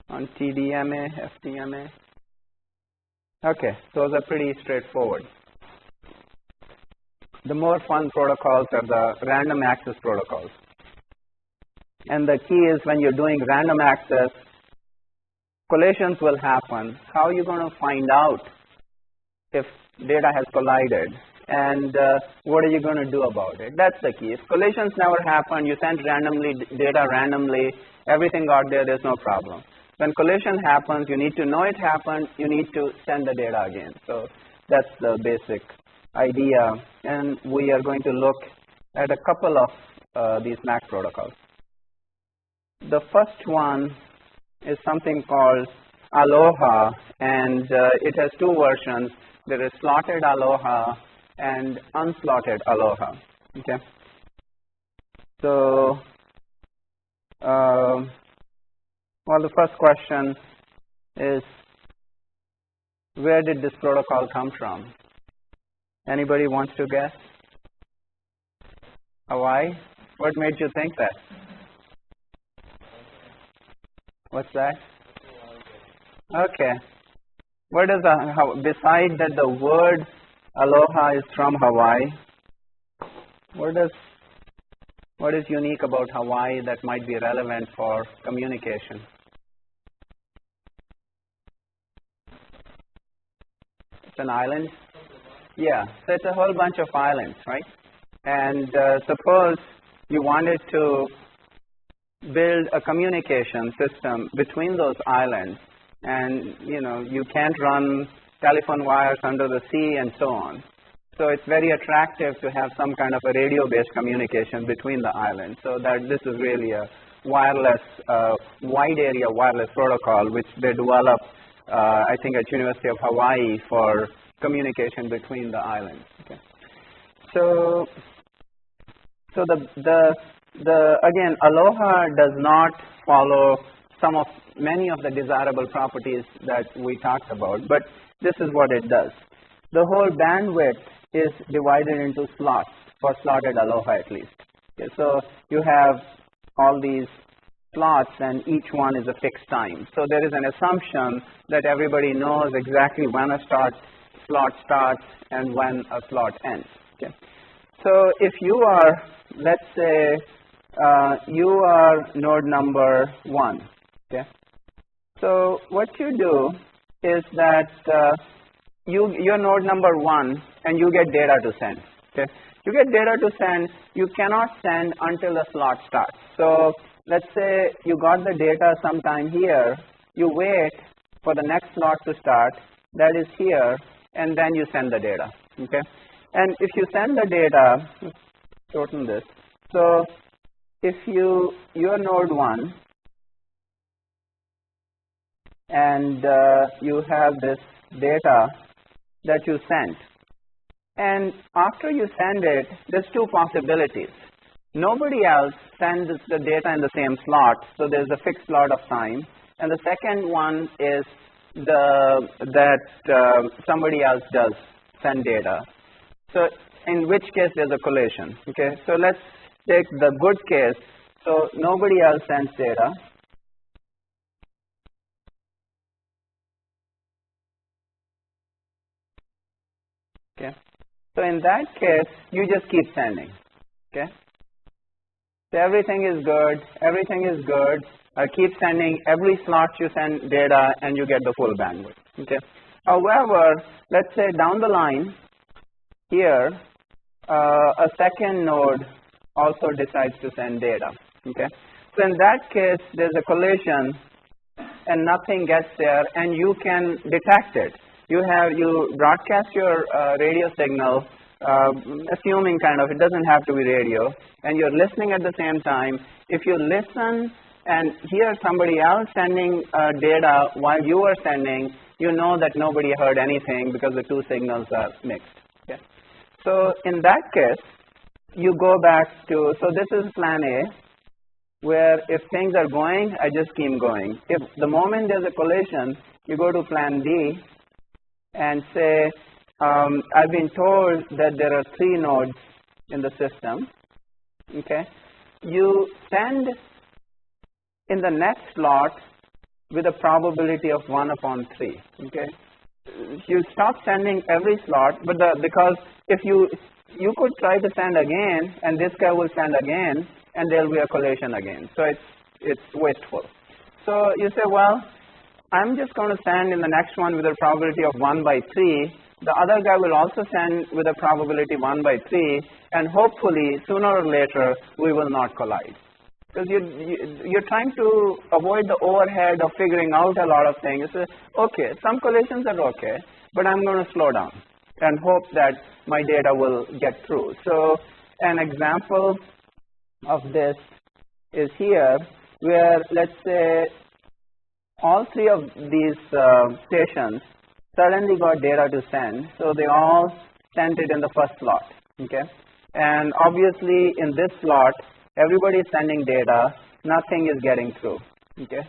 on TDMA, FDMA? Okay, those are pretty straightforward. The more fun protocols are the random access protocols. And the key is when you're doing random access, collisions will happen. How are you going to find out if data has collided? And what are you going to do about it? That's the key. If collisions never happen, you send data randomly, everything got there, there's no problem. When collision happens, you need to know it happened, you need to send the data again. So that's the basic idea. And we are going to look at a couple of these MAC protocols. The first one is something called Aloha, and it has 2 versions. There is slotted Aloha and unslotted Aloha. Okay. So, well, the first question is, where did this protocol come from? Anybody wants to guess? Hawaii? What made you think that? What's that? Okay. What is besides that the word Aloha is from Hawaii, what is unique about Hawaii that might be relevant for communication? It's an island? Yeah, so it's a whole bunch of islands, right? And suppose you wanted to build a communication system between those islands, and you can't run telephone wires under the sea and so on. So it's very attractive to have some kind of a radio-based communication between the islands. So that this is really a wireless, wide area wireless protocol, which they developed, I think, at University of Hawaii for communication between the islands. Okay. So again, Aloha does not follow many of the desirable properties that we talked about, but this is what it does. The whole bandwidth is divided into slots, for slotted Aloha at least. Okay, so you have all these slots and each one is a fixed time. So there is an assumption that everybody knows exactly when a slot starts and when a slot ends. Okay. So if you are, let's say, you are node number 1. Okay. So what you do is that you're node number 1 and you get data to send. Okay. You get data to send. You cannot send until the slot starts. So let's say you got the data sometime here. You wait for the next slot to start. That is here, and then you send the data. Okay. And if you send the data, let's shorten this. So if you're node 1 and you have this data that you sent, and after you send it, there's two possibilities. Nobody else sends the data in the same slot, so there's a fixed slot of time. And the second one is that somebody else does send data. So in which case there's a collation. Okay, so let's take the good case. So nobody else sends data. Okay, so in that case, you just keep sending. Okay, so everything is good. Everything is good. Keep sending. Every slot you send data, and you get the full bandwidth. Okay. However, let's say down the line, here, a second node also decides to send data. Okay. So in that case, there's a collation, and nothing gets there, and you can detect it. You broadcast your radio signal, assuming kind of it doesn't have to be radio, and you're listening at the same time. If you listen and hear somebody else sending data while you are sending, you know that nobody heard anything because the two signals are mixed. Okay. So in that case, you go back to, so this is plan A, where if things are going, I just keep going. If the moment there's a collation, you go to plan B and say, I've been told that there are 3 nodes in the system. Okay. You send in the next slot with a probability of 1/3. Okay. You stop sending every slot, but because if you could try to send again, and this guy will send again, and there will be a collation again. So it's wasteful. So you say, well, I'm just going to send in the next one with a probability of 1/3. The other guy will also send with a probability 1/3, and hopefully sooner or later we will not collide. Because you're trying to avoid the overhead of figuring out a lot of things. Okay, some collisions are okay, but I'm going to slow down and hope that my data will get through. So an example of this is here, where let's say all 3 of these stations suddenly got data to send, so they all sent it in the first slot. Okay, and obviously in this slot, everybody is sending data, nothing is getting through. Okay,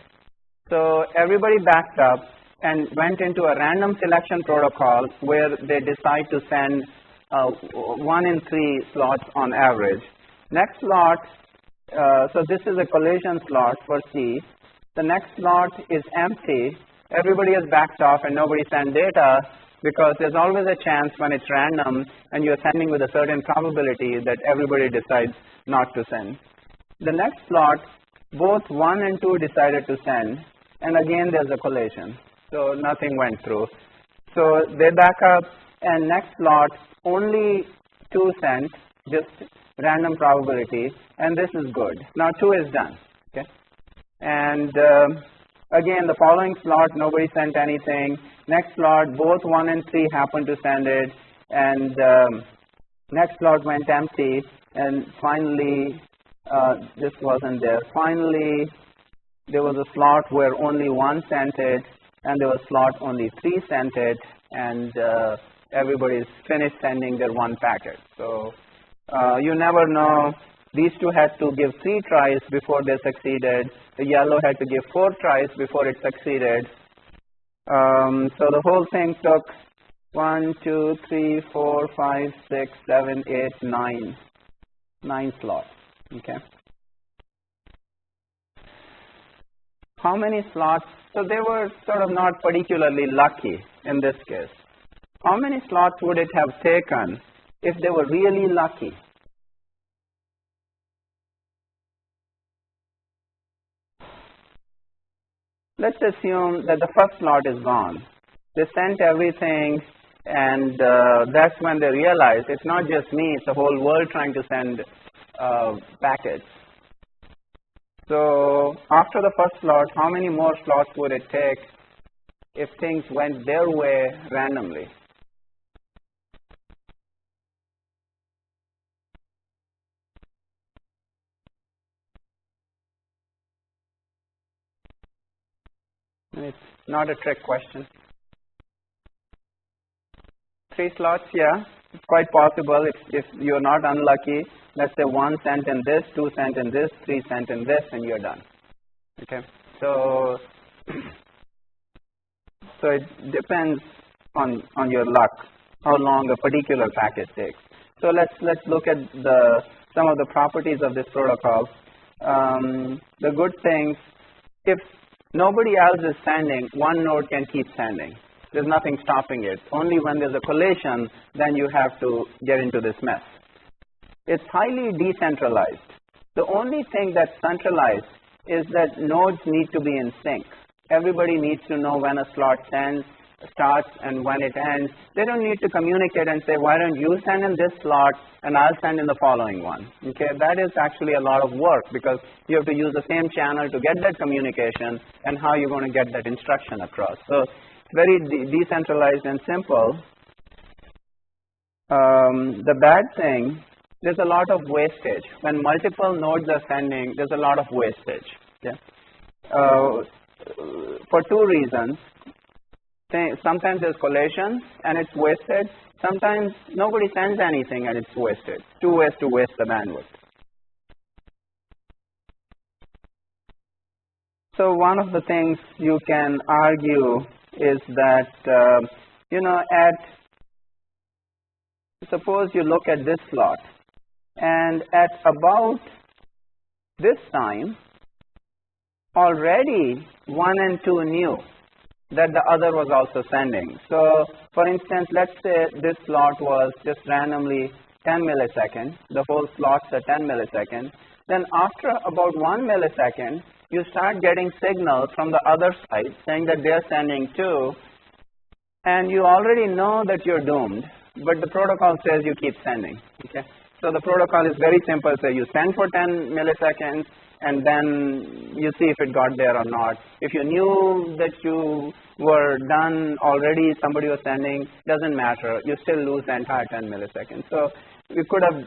so everybody backed up and went into a random selection protocol where they decide to send 1 in 3 slots on average. Next slot, so this is a collision slot for C. The next slot is empty. Everybody has backed off and nobody sent data, because there's always a chance when it's random and you're sending with a certain probability that everybody decides not to send. The next slot, both 1 and 2 decided to send, and again there's a collation. So nothing went through. So they back up, and next slot, only 2 sent, just random probability, and this is good. Now 2 is done. Okay, and Again, the following slot, nobody sent anything. Next slot, both 1 and 3 happened to send it, and next slot went empty, and finally, this wasn't there. Finally, there was a slot where only 1 sent it, and there was a slot only 3 sent it, and everybody's finished sending their 1 packet. So you never know. These two had to give 3 tries before they succeeded. The yellow had to give 4 tries before it succeeded. So the whole thing took 1, 2, 3, 4, 5, 6, 7, 8, 9 slots. Okay. How many slots? So they were sort of not particularly lucky in this case. How many slots would it have taken if they were really lucky? Let's assume that the first slot is gone. They sent everything, and that's when they realized it's not just me, it's the whole world trying to send packets. So after the first slot, how many more slots would it take if things went their way randomly? It's not a trick question. 3 slots, yeah, it's quite possible. If you're not unlucky, let's say 1 sent in this, 2 sent in this, 3 sent in this, and you're done. Okay, so it depends on your luck, how long a particular packet takes. So let's look at some of the properties of this protocol. The good things, if nobody else is sending, one node can keep sending. There's nothing stopping it. Only when there's a collision, then you have to get into this mess. It's highly decentralized. The only thing that's centralized is that nodes need to be in sync. Everybody needs to know when a slot starts and when it ends. They don't need to communicate and say, why don't you send in this slot and I'll send in the following one. Okay, that is actually a lot of work because you have to use the same channel to get that communication and how you're going to get that instruction across. So it's very decentralized and simple. The bad thing, there's a lot of wastage. When multiple nodes are sending, there's a lot of wastage. Okay? For 2 reasons. Sometimes there's collision and it's wasted. Sometimes nobody sends anything and it's wasted. 2 ways to waste the bandwidth. So one of the things you can argue is that, suppose you look at this slot, and at about this time, already 1 and 2 knew that the other was also sending. So, for instance, let's say this slot was just randomly 10 milliseconds, the whole slot's at 10 milliseconds. Then after about 1 millisecond, you start getting signals from the other side saying that they're sending too, and you already know that you're doomed, but the protocol says you keep sending. Okay? So the protocol is very simple. So you send for 10 milliseconds, and then you see if it got there or not. If you knew that you were done already, somebody was sending, doesn't matter. You still lose the entire 10 milliseconds. So we could have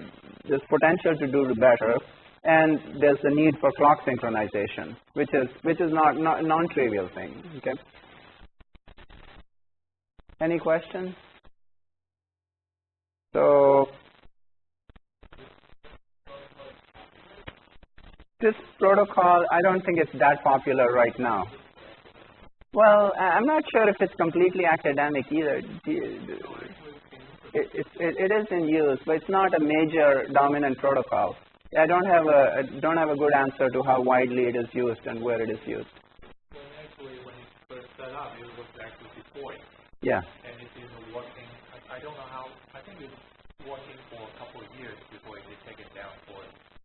this potential to do better, and there's the need for clock synchronization, which is not non-trivial thing. Okay. Any questions? So this protocol, I don't think it's that popular right now. Well, I'm not sure if it's completely academic either. It is in use, but it's not a major dominant protocol. I don't have a good answer to how widely it is used and where it is used. Well, actually, when it first set up, it was actually deployed. Yeah. And it's been working. I don't know how. I think it's working for a couple of years before it gets taken down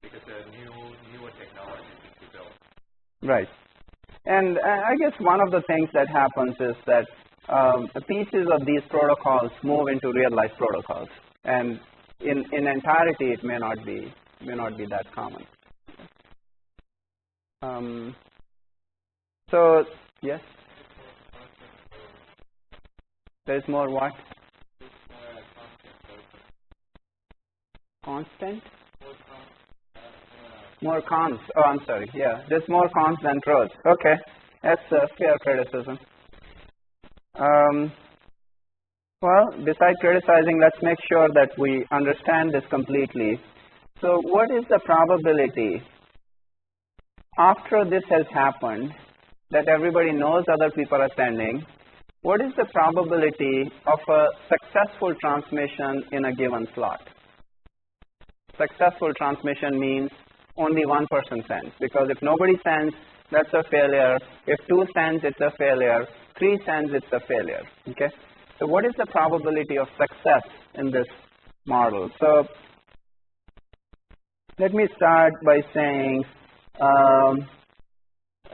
because the newer technology is being developed. Right. And I guess one of the things that happens is that the pieces of these protocols move into real-life protocols, and in entirety, it may not be that common. So Yes? There is more what? Constant? More cons. Oh, I'm sorry. Yeah, there's more cons than pros. Okay, that's a fair criticism. Well, besides criticizing, let's make sure that we understand this completely. So what is the probability after this has happened, that everybody knows other people are sending, what is the probability of a successful transmission in a given slot? Successful transmission means only one person sends, because if nobody sends, that's a failure. If 2 sends, it's a failure. 3 sends, it's a failure. Okay? So what is the probability of success in this model? So let me start by saying,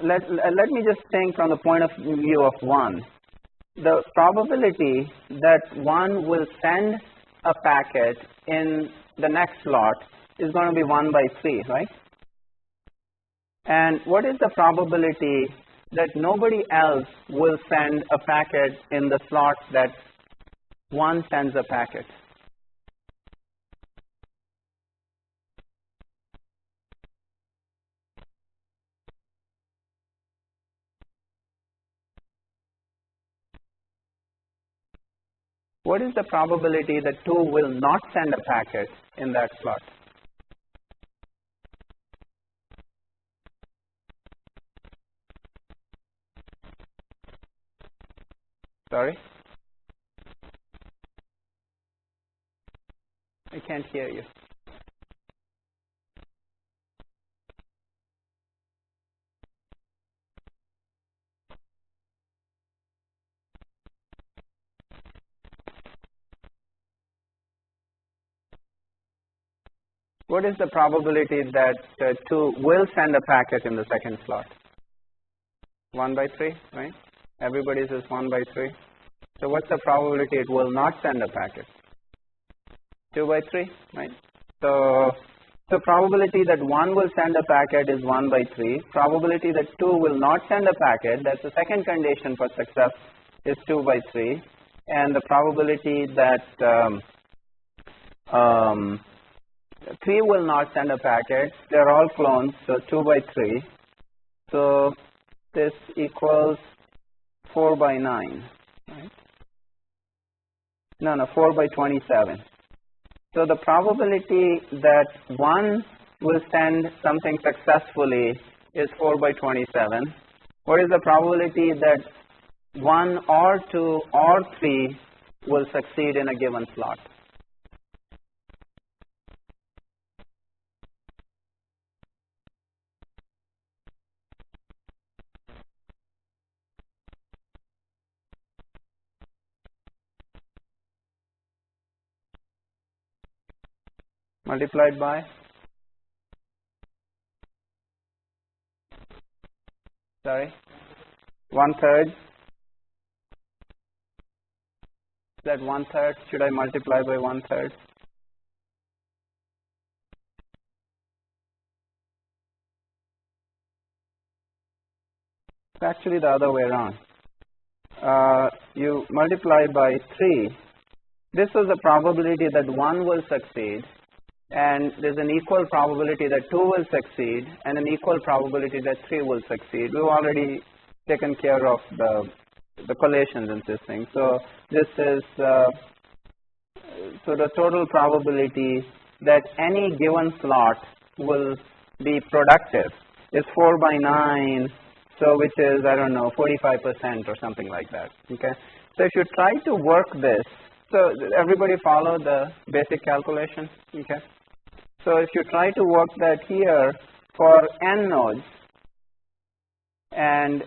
let me just think from the point of view of 1. The probability that 1 will send a packet in the next slot is going to be 1 by 3, right? And what is the probability that nobody else will send a packet in the slot that 1 sends a packet? What is the probability that 2 will not send a packet in that slot? Sorry? I can't hear you. What is the probability that 2 will send a packet in the second slot? 1 by 3, right? Everybody's is 1 by 3. So what's the probability it will not send a packet? 2 by 3, right? So the probability that 1 will send a packet is 1 by 3. Probability that 2 will not send a packet, that's the second condition for success, is 2 by 3. And the probability that 3 will not send a packet, they're all clones, so 2 by 3. So this equals 4 by 9, right? No, 4 by 27. So the probability that 1 will send something successfully is 4 by 27. What is the probability that 1 or 2 or 3 will succeed in a given slot? Multiplied by? Sorry? 1/3? Is that 1/3? Should I multiply by 1/3? It's actually the other way around. You multiply by 3. This is the probability that 1 will succeed, and there's an equal probability that 2 will succeed, and an equal probability that 3 will succeed. We've already taken care of the collations in this thing. So this is so the total probability that any given slot will be productive is 4 by 9, so which is, I don't know, 45% or something like that. Okay. So if you try to work this, so everybody follow the basic calculation. Okay. So if you try to work that here for n nodes, and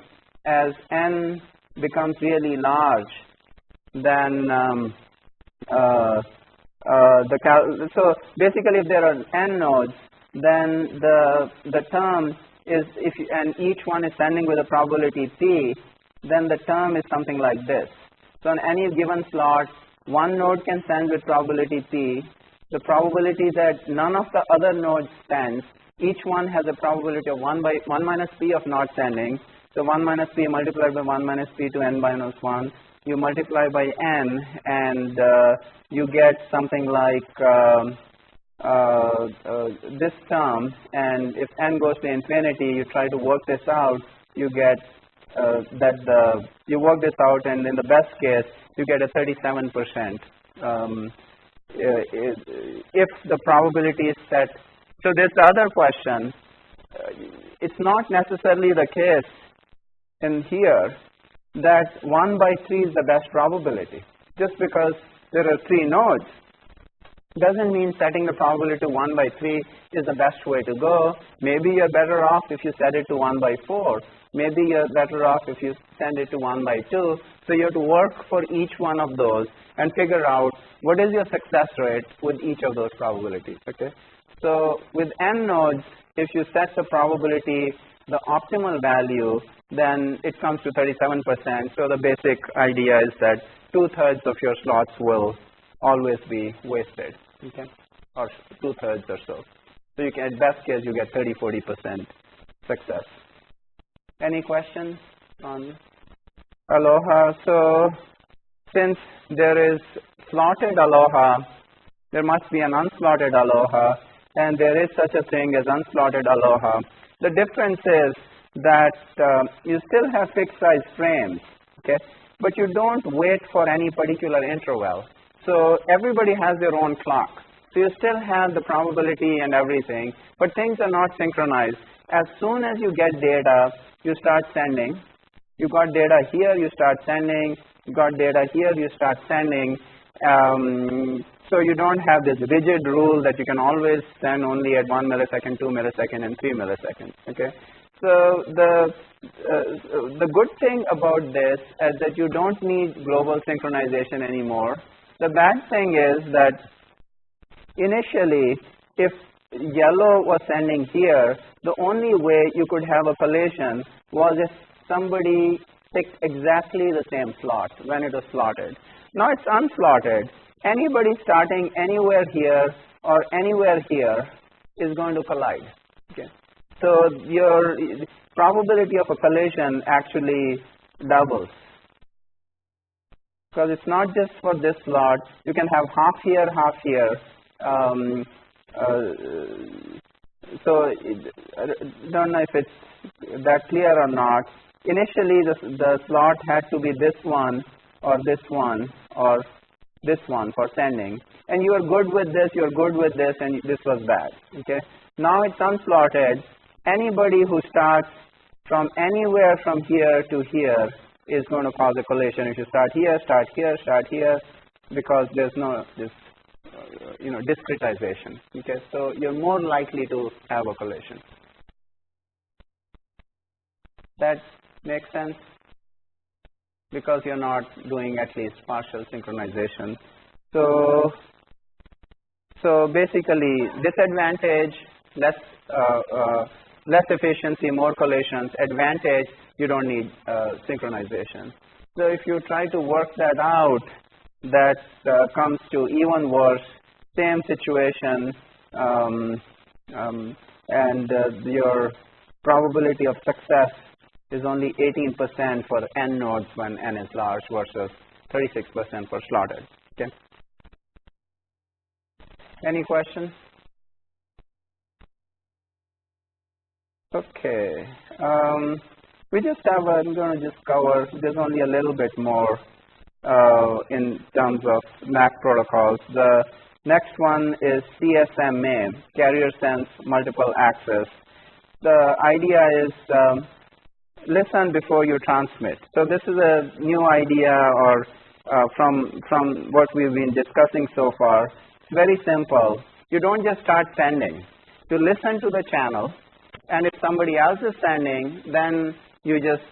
as n becomes really large, then so basically if there are n nodes, then the term is, and each one is sending with a probability p, then the term is something like this. So in any given slot, one node can send with probability p. The probability that none of the other nodes sends, each one has a probability of 1 minus p of not sending. So 1 minus p multiplied by 1 minus p to n minus 1. You multiply by n, and you get something like this term. And if n goes to infinity, you try to work this out. You get you work this out, and in the best case, you get a 37%. If the probability is set. So there's the other question. It's not necessarily the case in here that 1 by 3 is the best probability. Just because there are 3 nodes doesn't mean setting the probability to 1 by 3 is the best way to go. Maybe you're better off if you set it to 1 by 4. Maybe you're better off if you send it to 1 by 2. So you have to work for each one of those and figure out what is your success rate with each of those probabilities. Okay. So with n nodes, if you set the probability, the optimal value, then it comes to 37%. So the basic idea is that 2/3 of your slots will always be wasted, okay, or 2/3 or so. So you can, at best case, you get 30–40% success. Any questions on Aloha? So since there is slotted Aloha, there must be an unslotted Aloha, and there is such a thing as unslotted Aloha. The difference is that you still have fixed size frames, okay, but you don't wait for any particular interval. So everybody has their own clock. So you still have the probability and everything, but things are not synchronized. As soon as you get data, you start sending. You got data here, you start sending. You got data here, you start sending. So you don't have this rigid rule that you can always send only at 1 millisecond, 2 milliseconds, and 3 milliseconds. Okay. So the good thing about this is that you don't need global synchronization anymore. The bad thing is that initially, if yellow was sending here, the only way you could have a collision was if somebody picked exactly the same slot when it was slotted. Now it's unslotted. Anybody starting anywhere here or anywhere here is going to collide. Okay. So your probability of a collision actually doubles. Because it's not just for this slot. You can have half here, half here. So I don't know if it's that clear or not. Initially, the slot had to be this one or this one or this one for sending. And you are good with this, you're good with this, and this was bad. Okay. Now it's unslotted. Anybody who starts from anywhere from here to here is going to cause a collision. If you start here, start here, start here, because there's no this discretization. Okay, so you're more likely to have a collision. That makes sense because you're not doing at least partial synchronization. So basically, disadvantage, less efficiency, more collisions. Advantage, you don't need synchronization. So if you try to work that out, that comes to even worse. Same situation, and your probability of success is only 18% for n nodes when n is large versus 36% for slotted. Okay. Any questions? Okay. We just have, I'm going to just cover, there's only a little bit more in terms of MAC protocols. The next one is CSMA, Carrier Sense Multiple Access. The idea is listen before you transmit. So this is a new idea or from what we've been discussing so far. It's very simple. You don't just start sending. You listen to the channel, and if somebody else is sending, then you just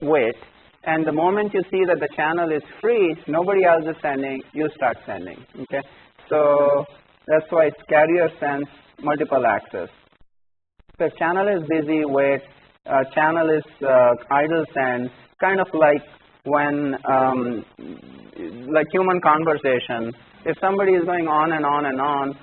wait. And the moment you see that the channel is free, nobody else is sending, you start sending. Okay. So that's why it's carrier sense multiple access. So if channel is busy, wait. Channel is idle send, kind of like when like human conversation. If somebody is going on and on and on,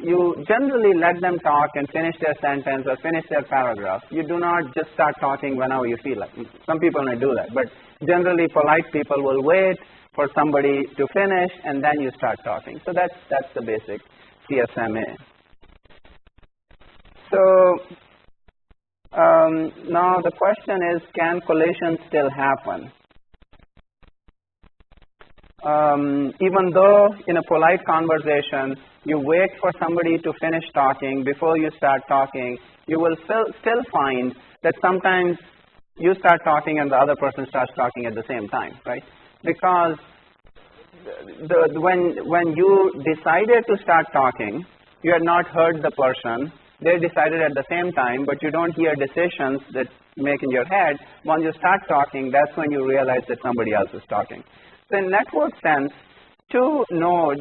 you generally let them talk and finish their sentence or finish their paragraph. You do not just start talking whenever you feel like. Some people may do that, but generally polite people will wait for somebody to finish and then you start talking. So that's the basic CSMA. So now the question is, can collation still happen? Even though in a polite conversation you wait for somebody to finish talking before you start talking, you will still find that sometimes you start talking and the other person starts talking at the same time, right? Because when you decided to start talking, you had not heard the person. They decided at the same time, but you don't hear decisions that make in your head. Once you start talking, that's when you realize that somebody else is talking. So in network sense, two nodes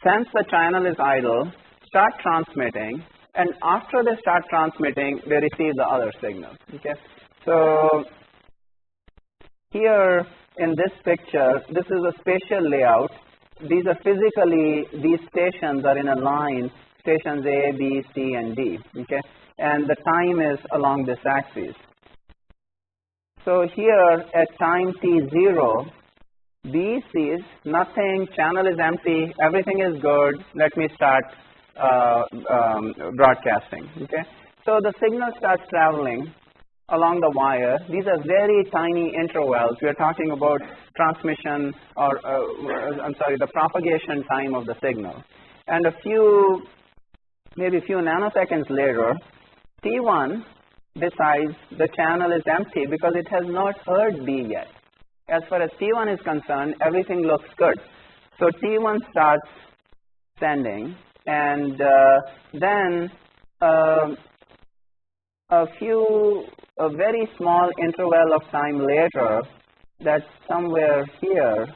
sense the channel is idle, start transmitting, and after they start transmitting, they receive the other signal. Okay? So here in this picture, this is a spatial layout. These are physically, these stations are in a line, stations A, B, C, and D. Okay? And the time is along this axis. So here at time t0, B sees nothing, channel is empty, everything is good, let me start broadcasting. Okay? So the signal starts traveling along the wire. These are very tiny intervals. We are talking about transmission or, the propagation time of the signal. And maybe a few nanoseconds later, T1 decides the channel is empty because it has not heard B yet. As far as T1 is concerned, everything looks good. So T1 starts sending, and then a very small interval of time later, that's somewhere here,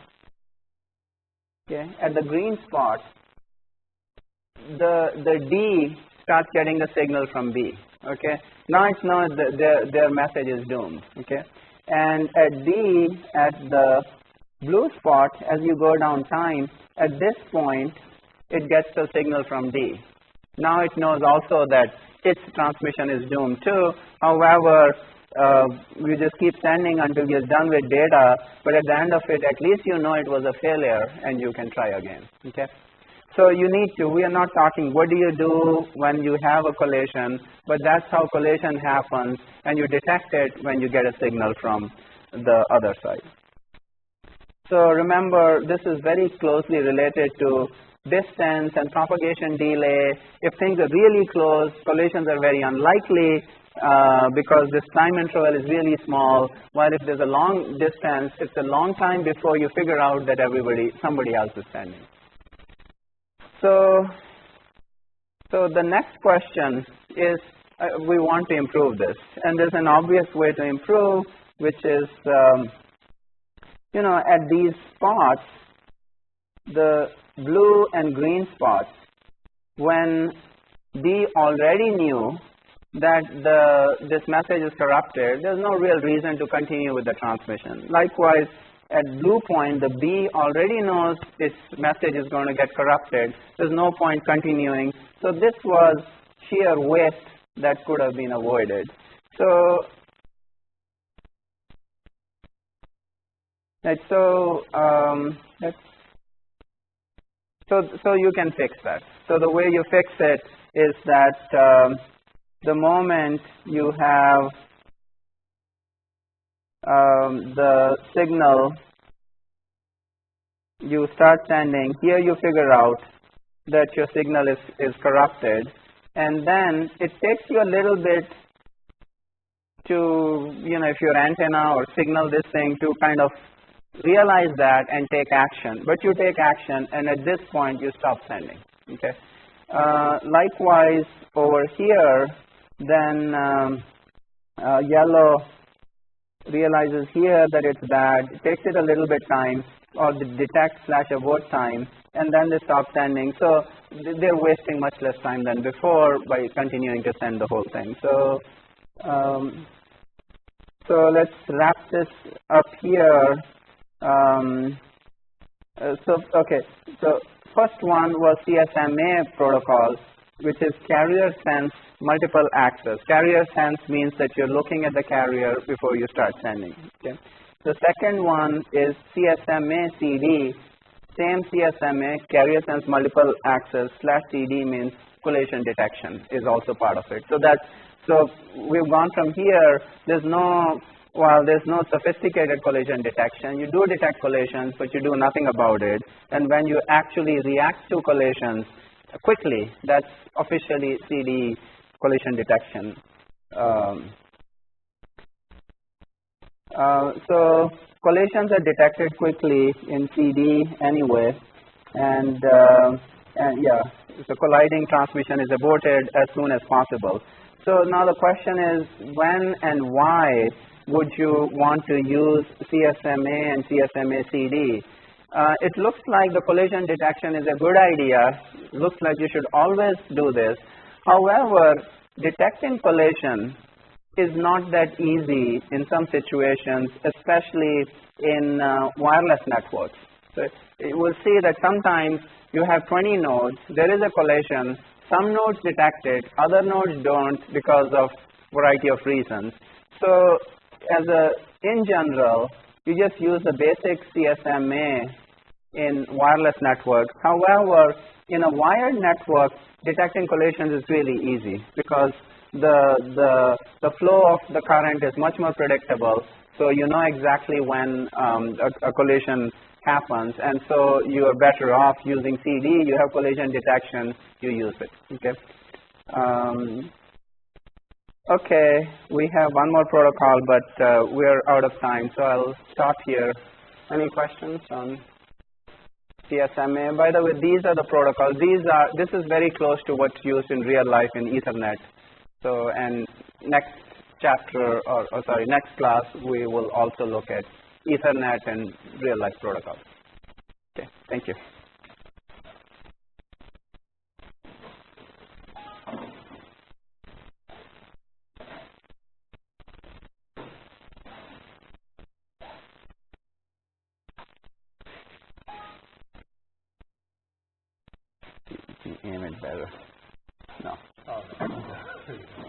okay, at the green spot, the D starts getting the signal from B. Okay, now it's known their message is doomed. Okay, and at D, at the blue spot, as you go down time, at this point, it gets the signal from D. Now it knows also that its transmission is doomed too. However, you just keep sending until you're done with data, but at the end of it, at least you know it was a failure and you can try again. Okay. So we are not talking what do you do when you have a collation, but that's how collation happens, and you detect it when you get a signal from the other side. So remember, this is very closely related to distance and propagation delay. If things are really close, collations are very unlikely because this time interval is really small, while if there's a long distance, it's a long time before you figure out that somebody else is sending. So the next question is, we want to improve this, and there's an obvious way to improve, which is, at these spots, the blue and green spots, when D already knew that this message is corrupted, there's no real reason to continue with the transmission. Likewise, at blue point, the B already knows its message is going to get corrupted. There's no point continuing. So this was sheer waste that could have been avoided. So you can fix that. So the way you fix it is that the moment you have the signal, you start sending, here you figure out that your signal is corrupted, and then it takes you a little bit to, if your antenna or signal this thing, to kind of realize that and take action. But you take action, and at this point you stop sending. Okay. Likewise over here, then yellow realizes here that it's bad, it takes it a little bit time, or the detect/abort time, and then they stop sending. So they're wasting much less time than before by continuing to send the whole thing. So let's wrap this up here. So first one was CSMA protocol, which is carrier sense multiple access. Carrier sense means that you're looking at the carrier before you start sending. Okay. The second one is CSMA CD. Same CSMA, carrier sense multiple access / CD means collision detection is also part of it. So we've gone from here. There's no sophisticated collision detection. You do detect collisions, but you do nothing about it. And when you actually react to collisions quickly, that's officially CD collision detection. So collisions are detected quickly in CD anyway, and yeah, so colliding transmission is aborted as soon as possible. So now the question is, when and why would you want to use CSMA and CSMA CD? It looks like the collision detection is a good idea. It looks like you should always do this. However, detecting collision is not that easy in some situations, especially in wireless networks. So you will see that sometimes you have 20 nodes, there is a collision, some nodes detect it, other nodes don't because of variety of reasons. So in general, you just use the basic CSMA in wireless networks. However, in a wired network, detecting collisions is really easy because the flow of the current is much more predictable. So you know exactly when a collision happens, and so you are better off using CD. You have collision detection, you use it. Okay. Okay, we have one more protocol, but we're out of time, so I'll stop here. Any questions on CSMA? By the way, these are the protocols. This is very close to what's used in real life in Ethernet. So, and next chapter, next class, we will also look at Ethernet and real life protocols. Okay, thank you. Aim it better. No. Oh, no.